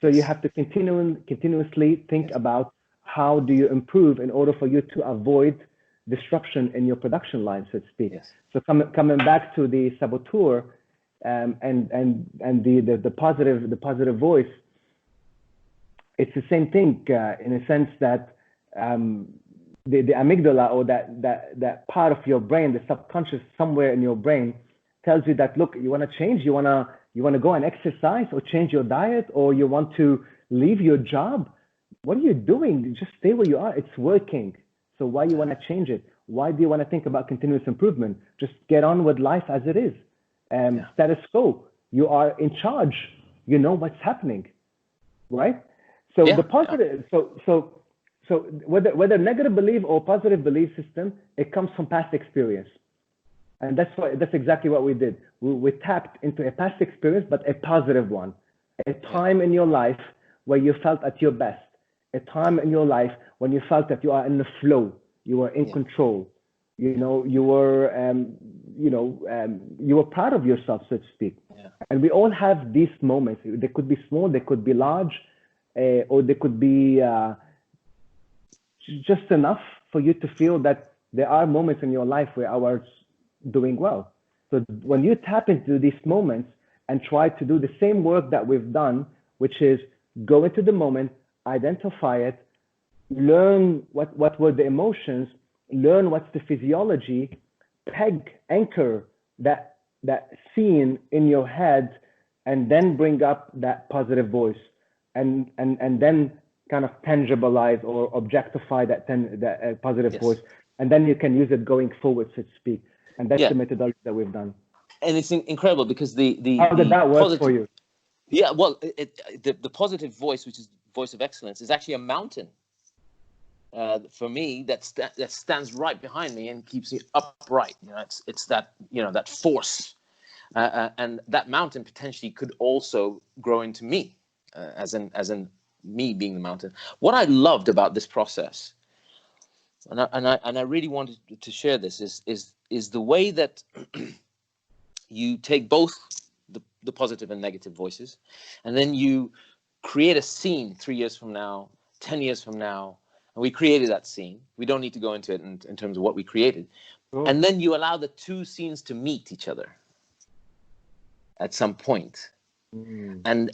So you have to continuously think about how do you improve in order for you to avoid disruption in your production line, so to speak. Yes. So coming back to the saboteur and the positive voice, it's the same thing in a sense that the amygdala, or that part of your brain, the subconscious somewhere in your brain, tells you that, look, you want to change, you want to go and exercise or change your diet, or you want to leave your job. What are you doing? Just stay where you are. It's working. So why do you want to change it? Why do you want to think about continuous improvement? Just get on with life as it is. status quo. You are in charge. You know what's happening, right? So Yeah. the positive, so whether negative belief or positive belief system, it comes from past experience, and that's exactly what we did. We tapped into a past experience, but a positive one, a time in your life where you felt at your best, a time in your life when you felt that you are in the flow, you were in control, you know, you were you were proud of yourself, so to speak. And we all have these moments. They could be small, they could be large, or they could be just enough for you to feel that there are moments in your life where I was doing well. So when you tap into these moments and try to do the same work that we've done, which is go into the moment, identify it, learn what were the emotions, learn what's the physiology, anchor that scene in your head, and then bring up that positive voice, and then kind of tangibilize or objectify that positive voice, and then you can use it going forward, so to speak. And that's the methodology that we've done. And it's incredible because how did that work for you? Yeah, well, the positive voice, which is voice of excellence, is actually a mountain for me that stands right behind me and keeps me upright. You know, it's that, you know, that force, and that mountain potentially could also grow into me, as in me being the mountain. What I loved about this process, and I really wanted to share this, is the way that you take both the positive and negative voices, and then you create a scene 3 years from now, 10 years from now, and we created that scene. We don't need to go into it in terms of what we created. Sure. And then you allow the two scenes to meet each other at some point. And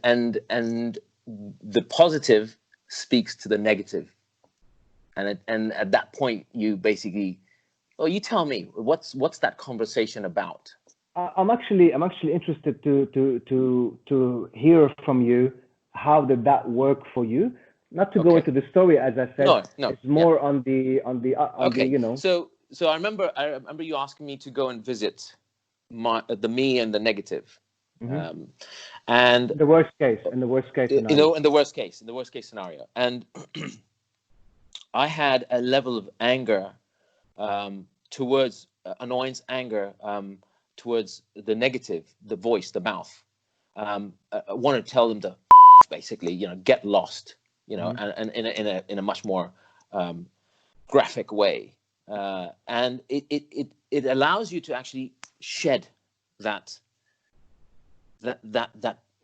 the positive speaks to the negative. And at that point, you basically, well, you tell me, what's that conversation about? I'm actually interested to hear from you. How did that work for you? Not to go into the story, as I said. No, it's more on the you know. So I remember you asking me to go and visit the me and the negative. And in the worst case scenario. In the worst case scenario. And I had a level of anger towards annoyance, anger towards the negative, the voice, the mouth. I wanted to tell them to basically, you know, get lost, you know, and in a much more graphic way. And it allows you to actually shed that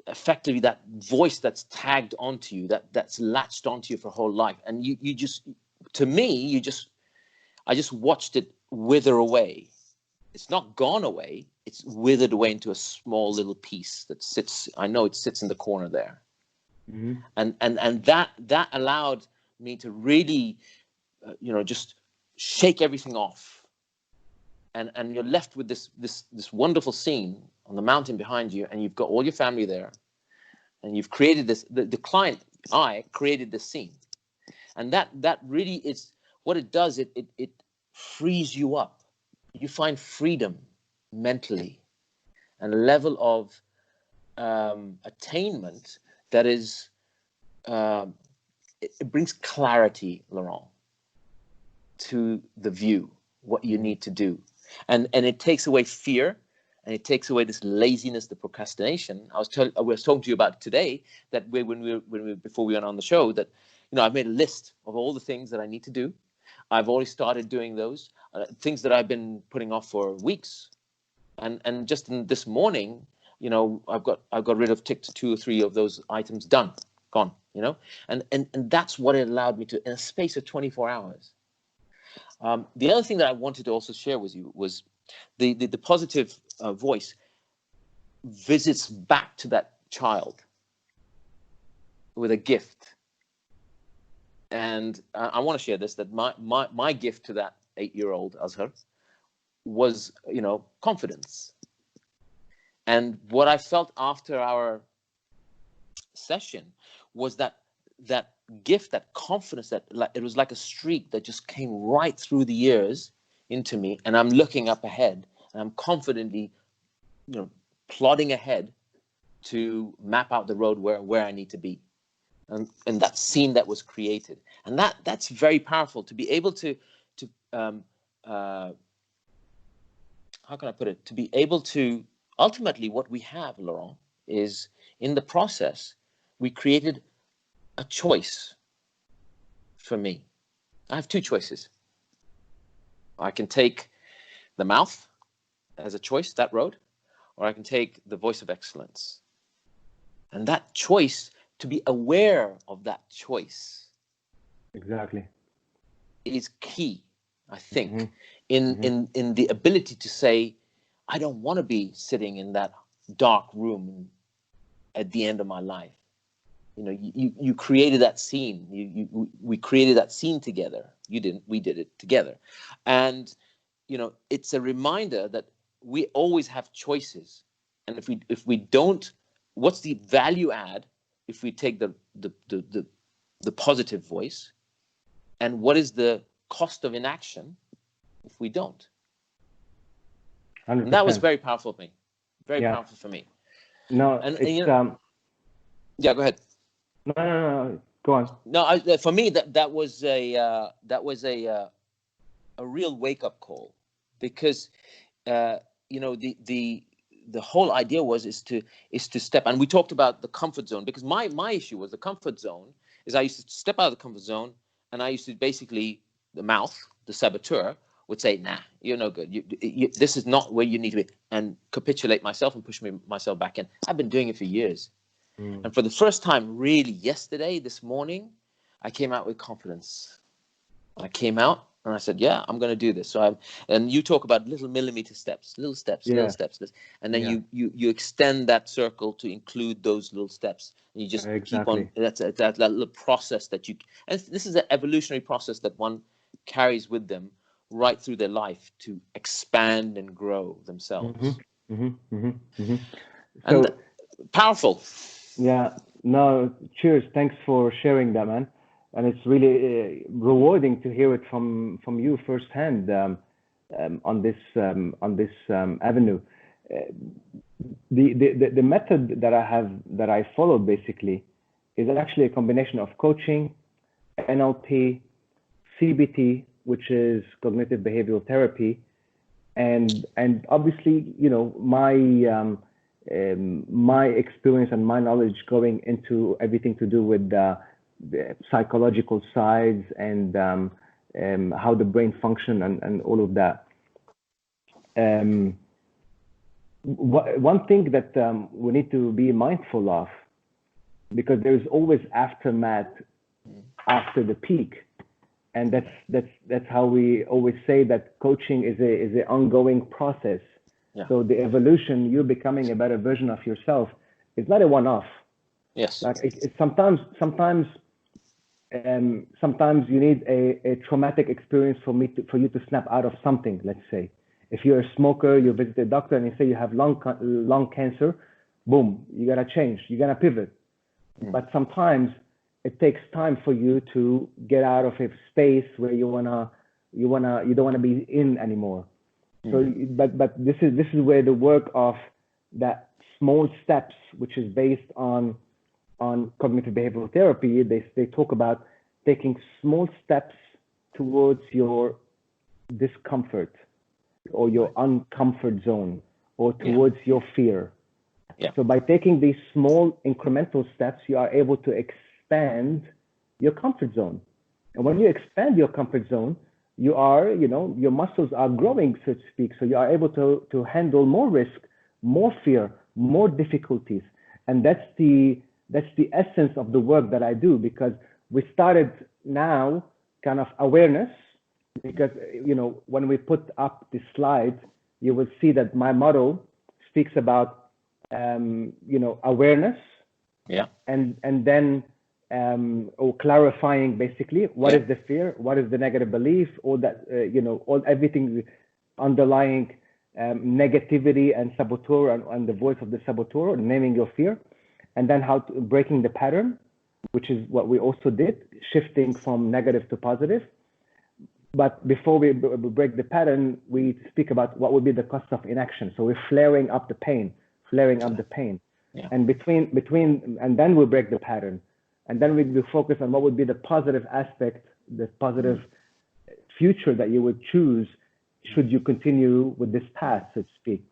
effectively that voice that's tagged onto you, that's latched onto you for whole life. And you just, to me, I just watched it wither away. It's not gone away. It's withered away into a small little piece that sits. I know it sits in the corner there, and that allowed me to really, you know, just shake everything off, and you're left with this wonderful scene on the mountain behind you, and you've got all your family there, and you've created this. The client, I created this scene, and that really is what it does. It frees you up. You find freedom mentally, and a level of attainment that is, it brings clarity, Laurent, to the view, what you need to do. And it takes away fear, and it takes away this laziness, the procrastination. I was talking to you about today that before we went on the show, that, you know, I've made a list of all the things that I need to do. I've already started doing those things that I've been putting off for weeks, and just this morning, you know, I've got rid of, ticked 2 or 3 of those items, gone, you know, and that's what it allowed me to, in a space of 24 hours. The other thing that I wanted to also share with you was the positive voice visits back to that child with a gift. And I want to share this, that my gift to that 8-year-old Azhar was, you know, confidence. And what I felt after our session was that gift, that confidence, that it was like a streak that just came right through the years into me. And I'm looking up ahead, and I'm confidently, you know, plodding ahead to map out the road where I need to be. And that scene that was created. And that's very powerful to be able to how can I put it? To be able to, ultimately what we have, Laurent, is in the process, we created a choice for me. I have two choices. I can take the mouth as a choice, that road, or I can take the voice of excellence. And that choice, to be aware of that choice, exactly, is key, I think, in the ability to say, I don't want to be sitting in that dark room at the end of my life. You know, you created that scene. We created that scene together. You didn't. We did it together, and you know, it's a reminder that we always have choices. And if we don't, what's the value add if we take the positive voice, and what is the cost of inaction if we don't? 100%. And that was very powerful for me. Very Yeah. powerful for me. No, And it's you know, yeah, go ahead. No, go on. No, for me that was a real wake up call, because you know, the whole idea is to step, and we talked about the comfort zone, because my issue was the comfort zone. Is I used to step out of the comfort zone, and I used to basically, the mouth, the saboteur, would say, nah, you're no good. This is not where you need to be, and capitulate myself and push myself back in. I've been doing it for years. And for the first time, really, this morning, I came out with confidence. I came out and I said, yeah, I'm going to do this. And you talk about little millimeter steps, little steps, and then you extend that circle to include those little steps. And you just keep on. That's that little process that you. And this is an evolutionary process that one carries with them right through their life to expand and grow themselves. So powerful. Yeah, no, cheers. Thanks for sharing that, man. And it's really rewarding to hear it from you firsthand on this avenue. The method that I followed basically is actually a combination of coaching, NLP, CBT, which is cognitive behavioral therapy, and obviously, you know, my experience and my knowledge going into everything to do with the psychological sides and how the brain function and all of that. One thing that we need to be mindful of, because there's always aftermath after the peak, and that's how we always say that coaching is an ongoing process. Yeah. So the evolution, you becoming a better version of yourself, is not a one-off. Yes. Like sometimes you need a traumatic experience for you to snap out of something. Let's say, if you're a smoker, you visit a doctor and you say you have lung cancer, boom, you gotta change, you gotta pivot. But sometimes it takes time for you to get out of a space where you don't wanna be in anymore. So, but this is where the work of that small steps, which is based on cognitive behavioral therapy, they talk about taking small steps towards your discomfort or your uncomfort zone or towards your fear. Yeah. So by taking these small incremental steps, you are able to expand your comfort zone. And when you expand your comfort zone, you are, you know, your muscles are growing, so to speak. So you are able to handle more risk, more fear, more difficulties. And that's the essence of the work that I do, because we started now kind of awareness, because, you know, when we put up the slide, you will see that my model speaks about, you know, awareness. Yeah. And then or clarifying basically what is the fear, what is the negative belief, all that, you know, everything underlying negativity and saboteur and the voice of the saboteur, naming your fear, and then how to breaking the pattern, which is what we also did, shifting from negative to positive. But before we break the pattern, we speak about what would be the cost of inaction. So we're flaring up the pain flaring up the pain. Yeah. And and then we break the pattern. And then we focus on what would be the positive aspect, the positive future that you would choose should you continue with this path, so to speak.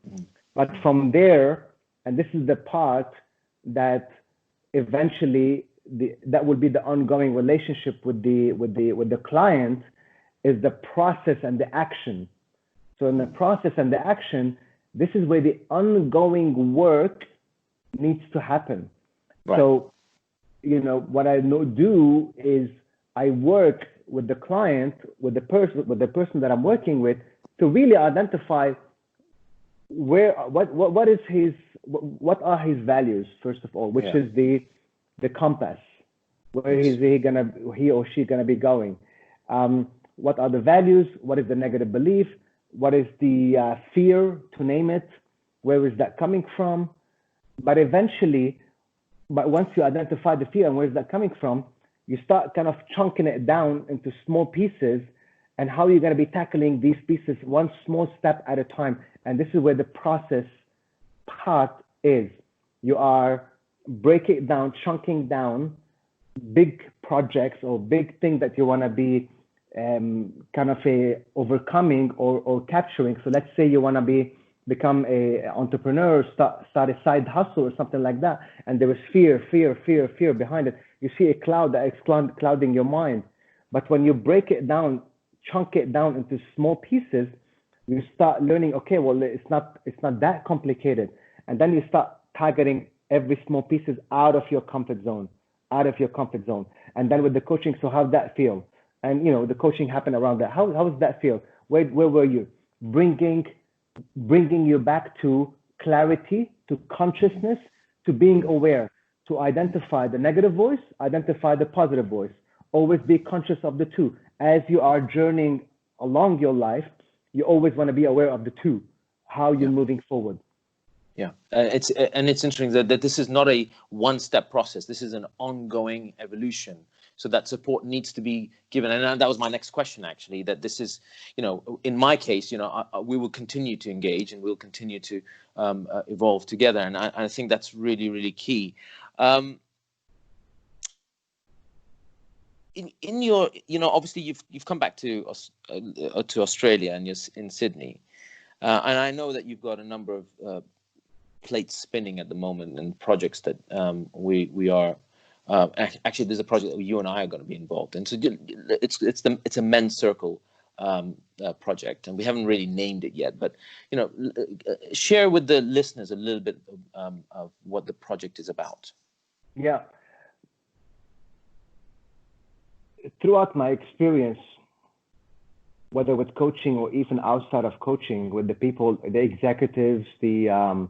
But from there, and this is the part that eventually that will be the ongoing relationship with the client, is the process and the action. So in the process and the action, this is where the ongoing work needs to happen. Right. So, what I do is I work with the client, with the person that I'm working with, to really identify what are his values, first of all, which is the compass. Where is he or she gonna be going? What are the values? What is the negative belief? What is the fear, to name it? Where is that coming from? But once you identify the fear and where is that coming from, you start kind of chunking it down into small pieces, and how you're going to be tackling these pieces one small step at a time. And this is where the process part is. You are breaking it down, chunking down big projects or big things that you want to be kind of overcoming or capturing. So let's say you want to become an entrepreneur, start a side hustle or something like that, and there is fear behind it. You see a cloud that is clouding your mind. But when you break it down, chunk it down into small pieces, you start learning, okay, well, it's not that complicated. And then you start targeting every small pieces out of your comfort zone. And then with the coaching, so how's that feel? And the coaching happened around that. How does that feel? Where were you? Bringing you back to clarity, to consciousness, to being aware, to identify the negative voice, identify the positive voice. Always be conscious of the two. As you are journeying along your life, you always want to be aware of the two, how you're moving forward. Yeah, it's interesting that this is not a one-step process. This is an ongoing evolution. So that support needs to be given. And that was my next question, actually, that this is, in my case, we will continue to engage and we'll continue to evolve together. And I think that's really, really key. In your, obviously you've come back to Australia and you're in Sydney. And I know that you've got a number of plates spinning at the moment and projects that we are actually there's a project that you and I are going to be involved in. So it's a men's circle project, and we haven't really named it yet, but share with the listeners a little bit of what the project is about. Yeah, throughout my experience, whether with coaching or even outside of coaching, with the people, the executives, the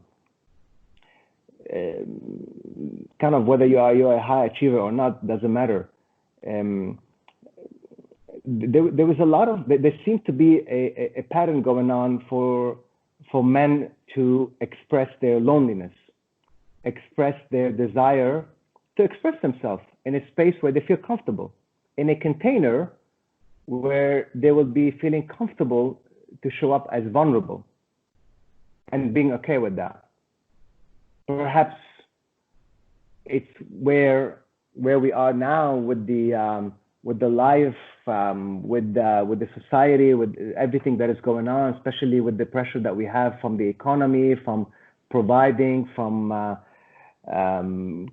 kind of whether you're a high achiever or not, doesn't matter. There was a lot of, there seemed to be a pattern going on for men to express their loneliness, express their desire to express themselves in a space where they feel comfortable, in a container where they will be feeling comfortable to show up as vulnerable and being okay with that. Perhaps it's where we are now with the life, with the society, with everything that is going on, especially with the pressure that we have from the economy, from providing, from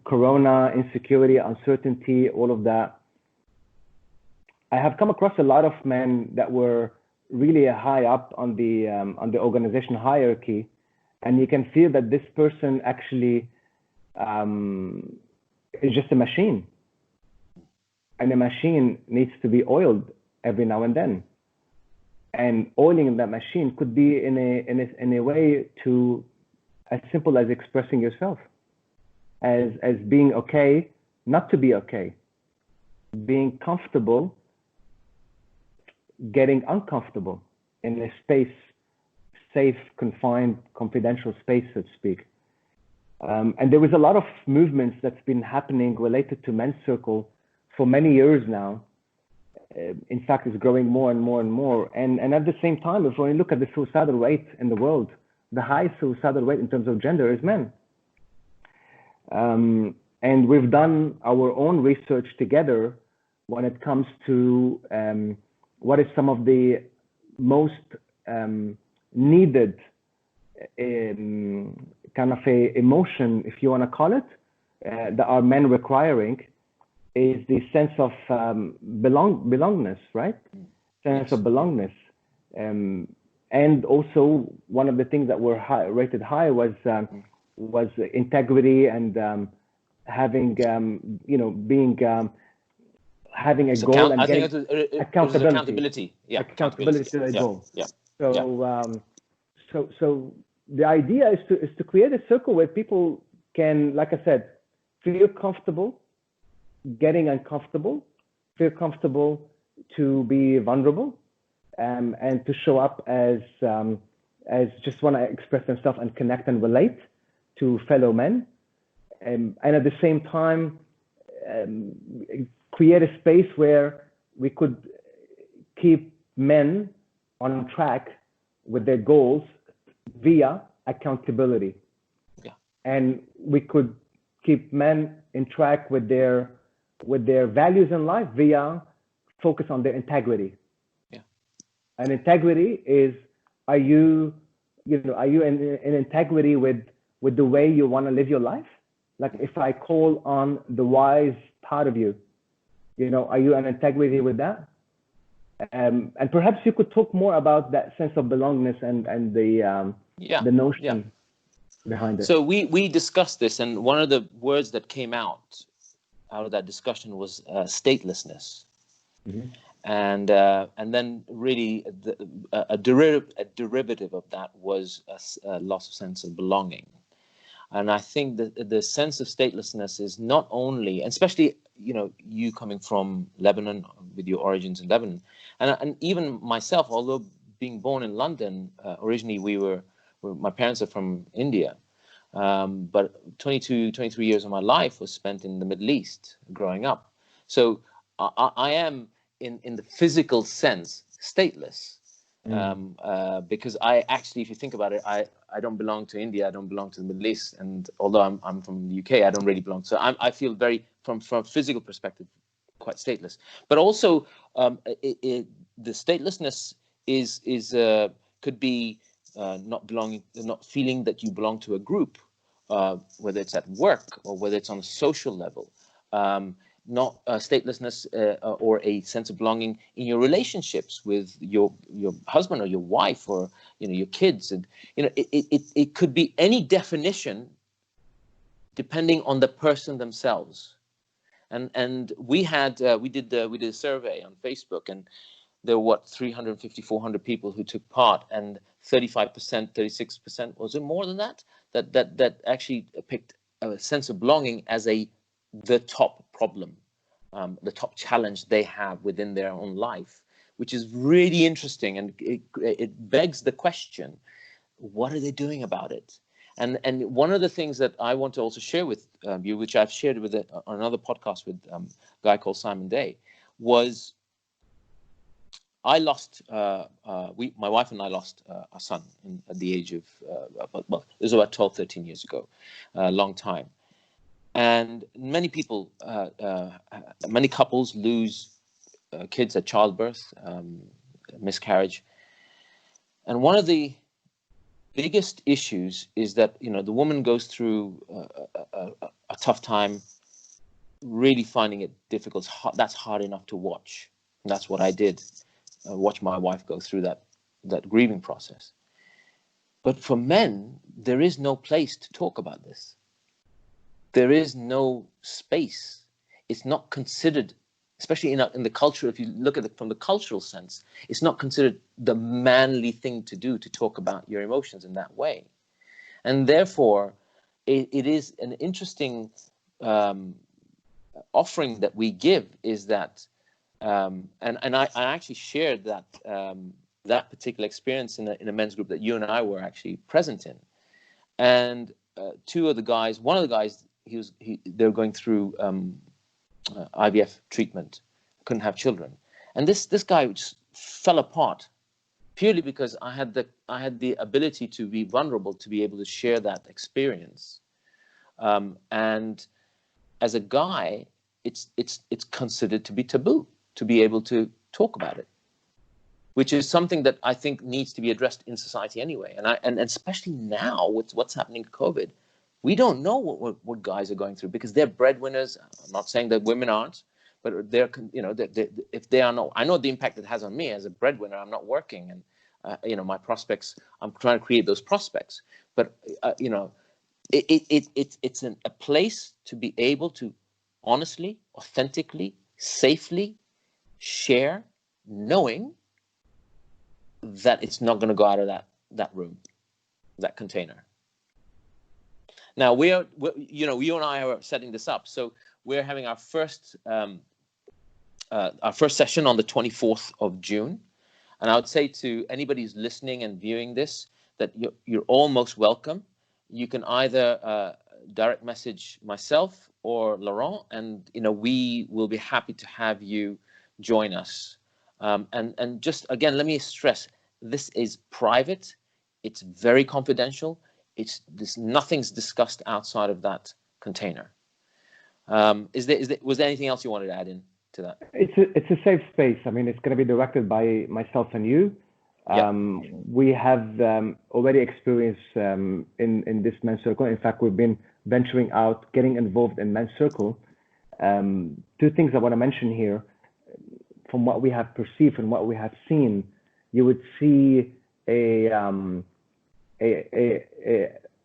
corona, insecurity, uncertainty, all of that. I have come across a lot of men that were really high up on the organization hierarchy, and you can feel that this person actually is just a machine, and a machine needs to be oiled every now and then. And oiling that machine could be in a way to as simple as expressing yourself, as being okay, not to be okay, being comfortable, getting uncomfortable in a space, safe, confined, confidential space, so to speak. And there was a lot of movements that's been happening related to men's circle for many years now. In fact, it's growing more and more and more. And at the same time, if we look at the suicidal rate in the world, the highest suicidal rate in terms of gender is men. And we've done our own research together when it comes to what is some of the most needed kind of a emotion, if you want to call it, that are men requiring, is the sense of belongingness, right? Sense of belongingness. And also one of the things that were rated high was integrity and having, being having a goal and getting accountability. Yeah, accountability to a goal. Yeah. So the idea is to create a circle where people can, like I said, feel comfortable getting uncomfortable, feel comfortable to be vulnerable, and to show up as just want to express themselves and connect and relate to fellow men, and at the same time create a space where we could keep men on track with their goals via accountability. Yeah. And we could keep men in track with their values in life via focus on their integrity. Yeah. And integrity is, are you in integrity with the way you want to live your life? Like if I call on the wise part of you, are you in integrity with that? And perhaps you could talk more about that sense of belongingness and the notion behind it. So we discussed this, and one of the words that came out of that discussion was statelessness. Mm-hmm. And then really a derivative of that was a loss of sense of belonging. And I think that the sense of statelessness is not only, especially you coming from Lebanon with your origins in Lebanon, and even myself, although being born in London, originally my parents are from India, but 23 years of my life was spent in the Middle East growing up. So I am in the physical sense stateless. Because I actually, if you think about it, I don't belong to India, I don't belong to the Middle East, and although I'm from the UK, I don't really belong. So I feel very, from a physical perspective, quite stateless. But also, the statelessness could be not belonging, not feeling that you belong to a group, whether it's at work or whether it's on a social level. Not statelessness or a sense of belonging in your relationships with your husband or your wife or your kids, and it could be any definition depending on the person themselves. And we did a survey on Facebook, and there were 350, 400 people who took part, and 35%, 36%, was it more than that actually picked a sense of belonging as the top problem, the top challenge they have within their own life, which is really interesting. And it begs the question, what are they doing about it? And one of the things that I want to also share with you, which I've shared with on another podcast with a guy called Simon Day, was I lost, my wife and I lost our son at the age of, it was about 12, 13 years ago, a long time. And many people, many couples lose kids at childbirth, miscarriage. And one of the biggest issues is that, the woman goes through a tough time, really finding it difficult. That's hard enough to watch. And that's what I did, watch my wife go through that grieving process. But for men, there is no place to talk about this. There is no space. It's not considered, especially in the culture, if you look at it from the cultural sense, it's not considered the manly thing to do, to talk about your emotions in that way. And therefore, it is an interesting offering that we give, is that, and I actually shared that particular experience in a men's group that you and I were actually present in. And one of the guys, they were going through IVF treatment, couldn't have children, and this guy just fell apart purely because I had the ability to be vulnerable, to be able to share that experience. And as a guy, it's considered to be taboo to be able to talk about it, which is something that I think needs to be addressed in society anyway. And especially now with what's happening with COVID, we don't know what guys are going through, because they're breadwinners. I'm not saying that women aren't, but they're, if they are not, I know the impact it has on me as a breadwinner. I'm not working, and my prospects, I'm trying to create those prospects. But it's a place to be able to honestly, authentically, safely share, knowing that it's not going to go out of that room, that container. Now you and I are setting this up, so we're having our first session on the 24th of June, and I would say to anybody who's listening and viewing this that you're all most welcome. You can either direct message myself or Laurent, and we will be happy to have you join us. And just again, let me stress, this is private. It's very confidential. Nothing's discussed outside of that container. Was there anything else you wanted to add in to that? It's a safe space. I mean, it's going to be directed by myself and you. We have already experienced in this men's circle. In fact, we've been venturing out, getting involved in men's circle. Two things I want to mention here. From what we have perceived and what we have seen, you would see a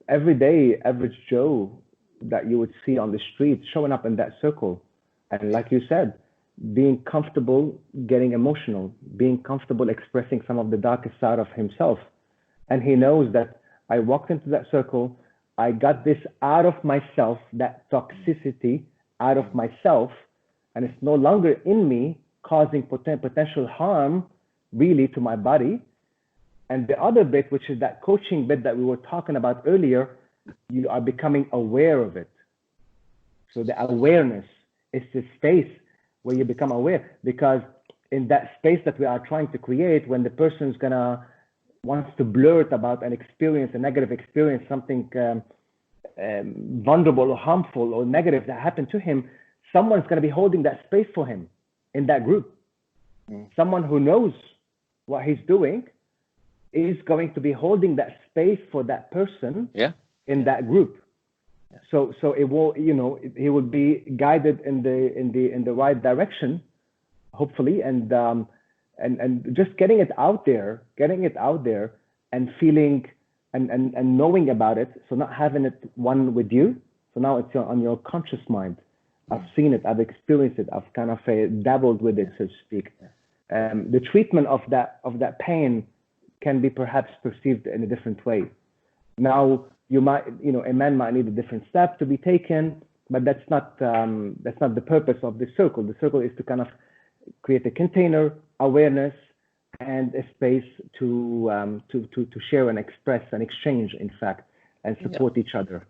everyday average Joe that you would see on the street showing up in that circle, and like you said, being comfortable getting emotional, being comfortable expressing some of the darkest side of himself. And he knows that I walked into that circle, I got this out of myself, that toxicity out of myself, and it's no longer in me, causing potential harm really to my body. And the other bit, which is that coaching bit that we were talking about earlier, you are becoming aware of it. So the awareness is the space where you become aware, because in that space that we are trying to create, when the person's wants to blurt about an experience, a negative experience, something vulnerable or harmful or negative that happened to him, someone's going to be holding that space for him in that group. Someone who knows what he's doing is going to be holding that space for that person in that group. So it will, he will be guided in the right direction, hopefully, and just getting it out there and feeling and knowing about it. So not having it one with you. So now it's on your conscious mind. I've seen it, I've experienced it, I've kind of dabbled with it, so to speak. The treatment of that pain can be perhaps perceived in a different way. Now, you might, a man might need a different step to be taken, but that's not the purpose of the circle. The circle is to kind of create a container, awareness, and a space to share and express and exchange, in fact, and support each other.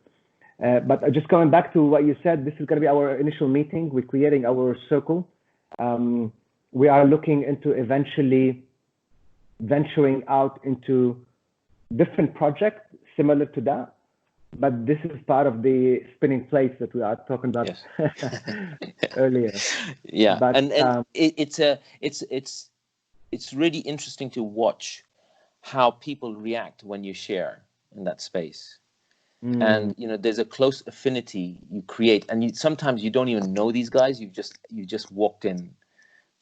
But just going back to what you said, this is going to be our initial meeting. We're creating our circle. We are looking into eventually venturing out into different projects similar to that, but this is part of the spinning plates that we are talking about earlier. Yeah, but, and it's really interesting to watch how people react when you share in that space. And there's a close affinity you create, and sometimes you don't even know these guys. You just walked in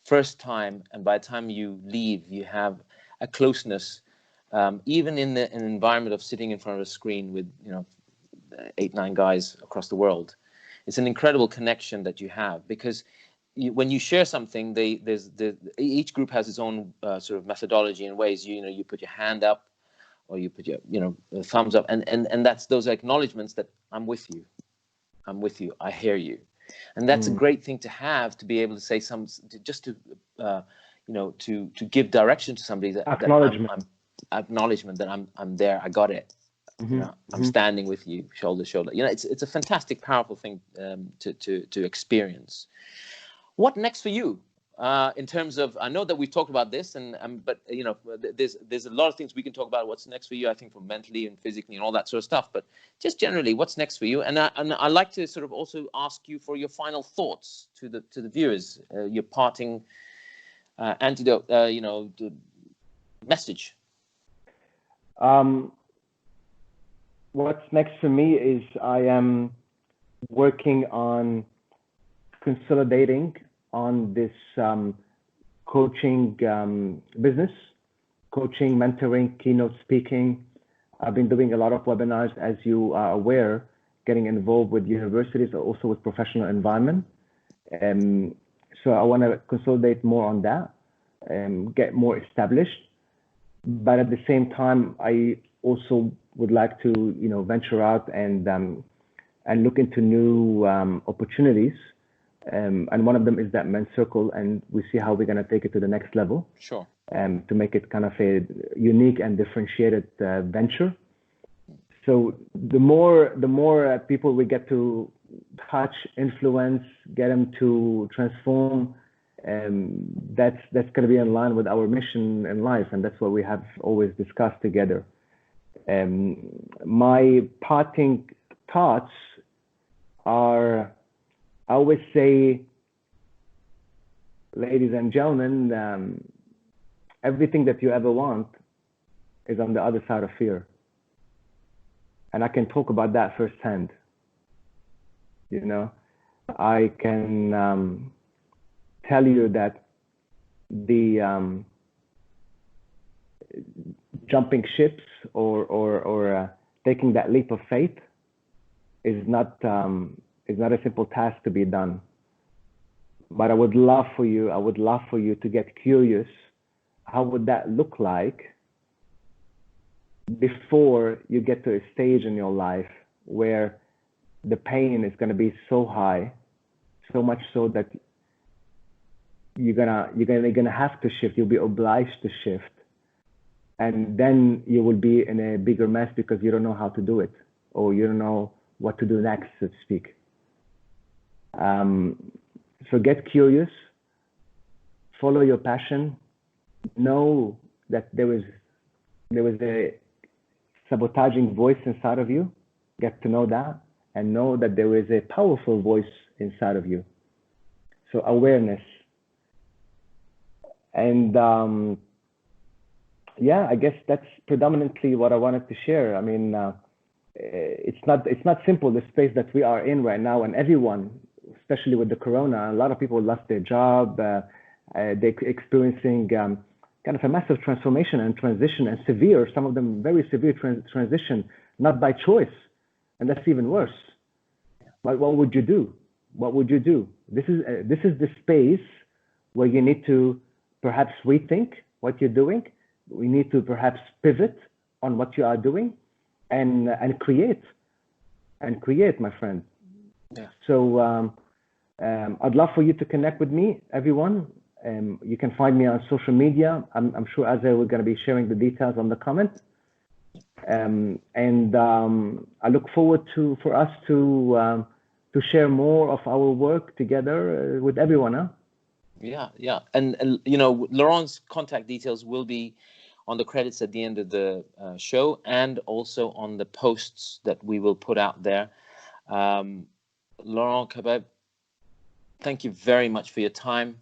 first time, and by the time you leave, you have a closeness. Even in an environment of sitting in front of a screen with 8-9 guys across the world, it's an incredible connection that you have, because when you share something, each group has its own sort of methodology and ways. You put your hand up, or you put your thumbs up, and that's those acknowledgements that I'm with you, I hear you, and that's a great thing to have, to be able to say to give direction to somebody, that acknowledgement that I'm there, I got it. I'm standing with you, shoulder to shoulder. It's a fantastic, powerful thing to experience. What next for you? in terms of, I know that we've talked about this, but there's a lot of things we can talk about. What's next for you? I think from mentally and physically and all that sort of stuff. But just generally, what's next for you? And I like to sort of also ask you for your final thoughts to the viewers, your parting antidote, the message. What's next for me is I am working on consolidating on this coaching business, coaching, mentoring, keynote speaking. I've been doing a lot of webinars, as you are aware, getting involved with universities, also with professional environment. So I want to consolidate more on that and get more established. But at the same time, I also would like to, venture out and look into new opportunities. And one of them is that men's circle, and we see how we're going to take it to the next level. Sure. To make it kind of a unique and differentiated venture. So the more people we get to touch, influence, get them to transform, that's going to be in line with our mission in life, and that's what we have always discussed together. My parting thoughts are, I always say, ladies and gentlemen, everything that you ever want is on the other side of fear. And I can talk about that firsthand. I can tell you that the jumping ships or taking that leap of faith is not a simple task to be done. But I would love for you to get curious. How would that look like before you get to a stage in your life where the pain is going to be so high, so much so that you're gonna have to shift. You'll be obliged to shift, and then you will be in a bigger mess because you don't know how to do it, or you don't know what to do next, so to speak. So get curious, follow your passion, know that there was a sabotaging voice inside of you, get to know that, and know that there is a powerful voice inside of you. So awareness. And I guess that's predominantly what I wanted to share. I mean, it's not simple, the space that we are in right now, and everyone, especially with the corona, a lot of people lost their job. They're experiencing kind of a massive transformation and transition, and severe, some of them very severe transition, not by choice, and that's even worse. But what would you do? What would you do? This is the space where you need to perhaps rethink what you're doing. We need to perhaps pivot on what you are doing, and create, my friend. Yeah. So I'd love for you to connect with me, everyone. You can find me on social media. I'm sure Azza, we're going to be sharing the details on the comment. And I look forward for us to share more of our work together with everyone. Huh? Yeah. And Laurent's contact details will be on the credits at the end of the show, and also on the posts that we will put out there. Laurent Kabbabe, thank you very much for your time.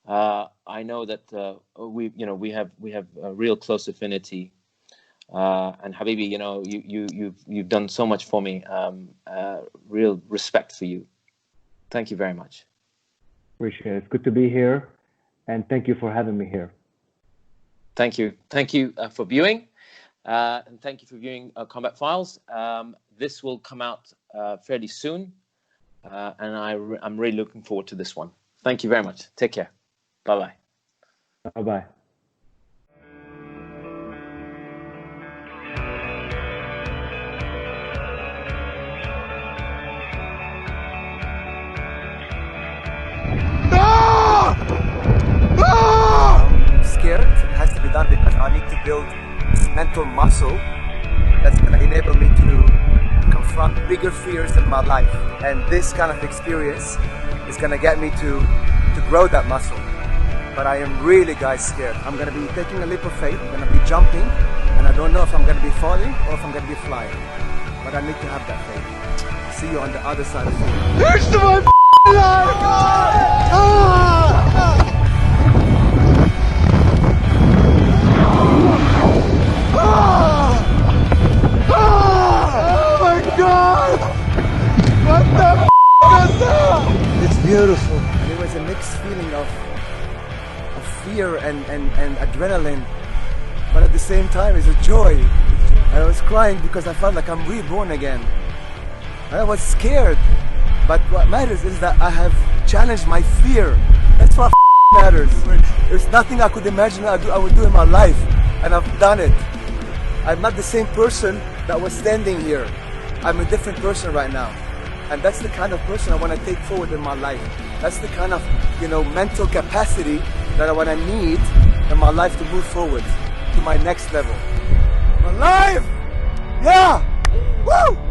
I know that we have a real close affinity, and Habibi, you've done so much for me. Real respect for you. Thank you very much. Appreciate it. It's good to be here, and thank you for having me here. Thank you for viewing, and thank you for viewing Combat Files. This will come out fairly soon, and I'm really looking forward to this one. Thank you very much. Take care. Bye-bye. Bye-bye. I'm scared. It has to be done because I need to build this mental muscle that's going to enable me to confront bigger fears in my life. And this kind of experience is going to get me to grow that muscle. But I am really, guys, scared. I'm gonna be taking a leap of faith. I'm gonna be jumping, and I don't know if I'm gonna be falling or if I'm gonna be flying. But I need to have that faith. See you on the other side of the field. Here's to my Oh my God! What the was that? It's beautiful. And it was a mixed feeling of fear and adrenaline, but at the same time it's a joy. I was crying because I felt like I'm reborn again. I was scared, but what matters is that I have challenged my fear. That's what matters. There's nothing I could imagine I would do in my life, and I've done it. I'm not the same person that was standing here. I'm a different person right now, and that's the kind of person I want to take forward in my life. That's the kind of, mental capacity that I want to need in my life to move forward to my next level. My life! Yeah! Woo!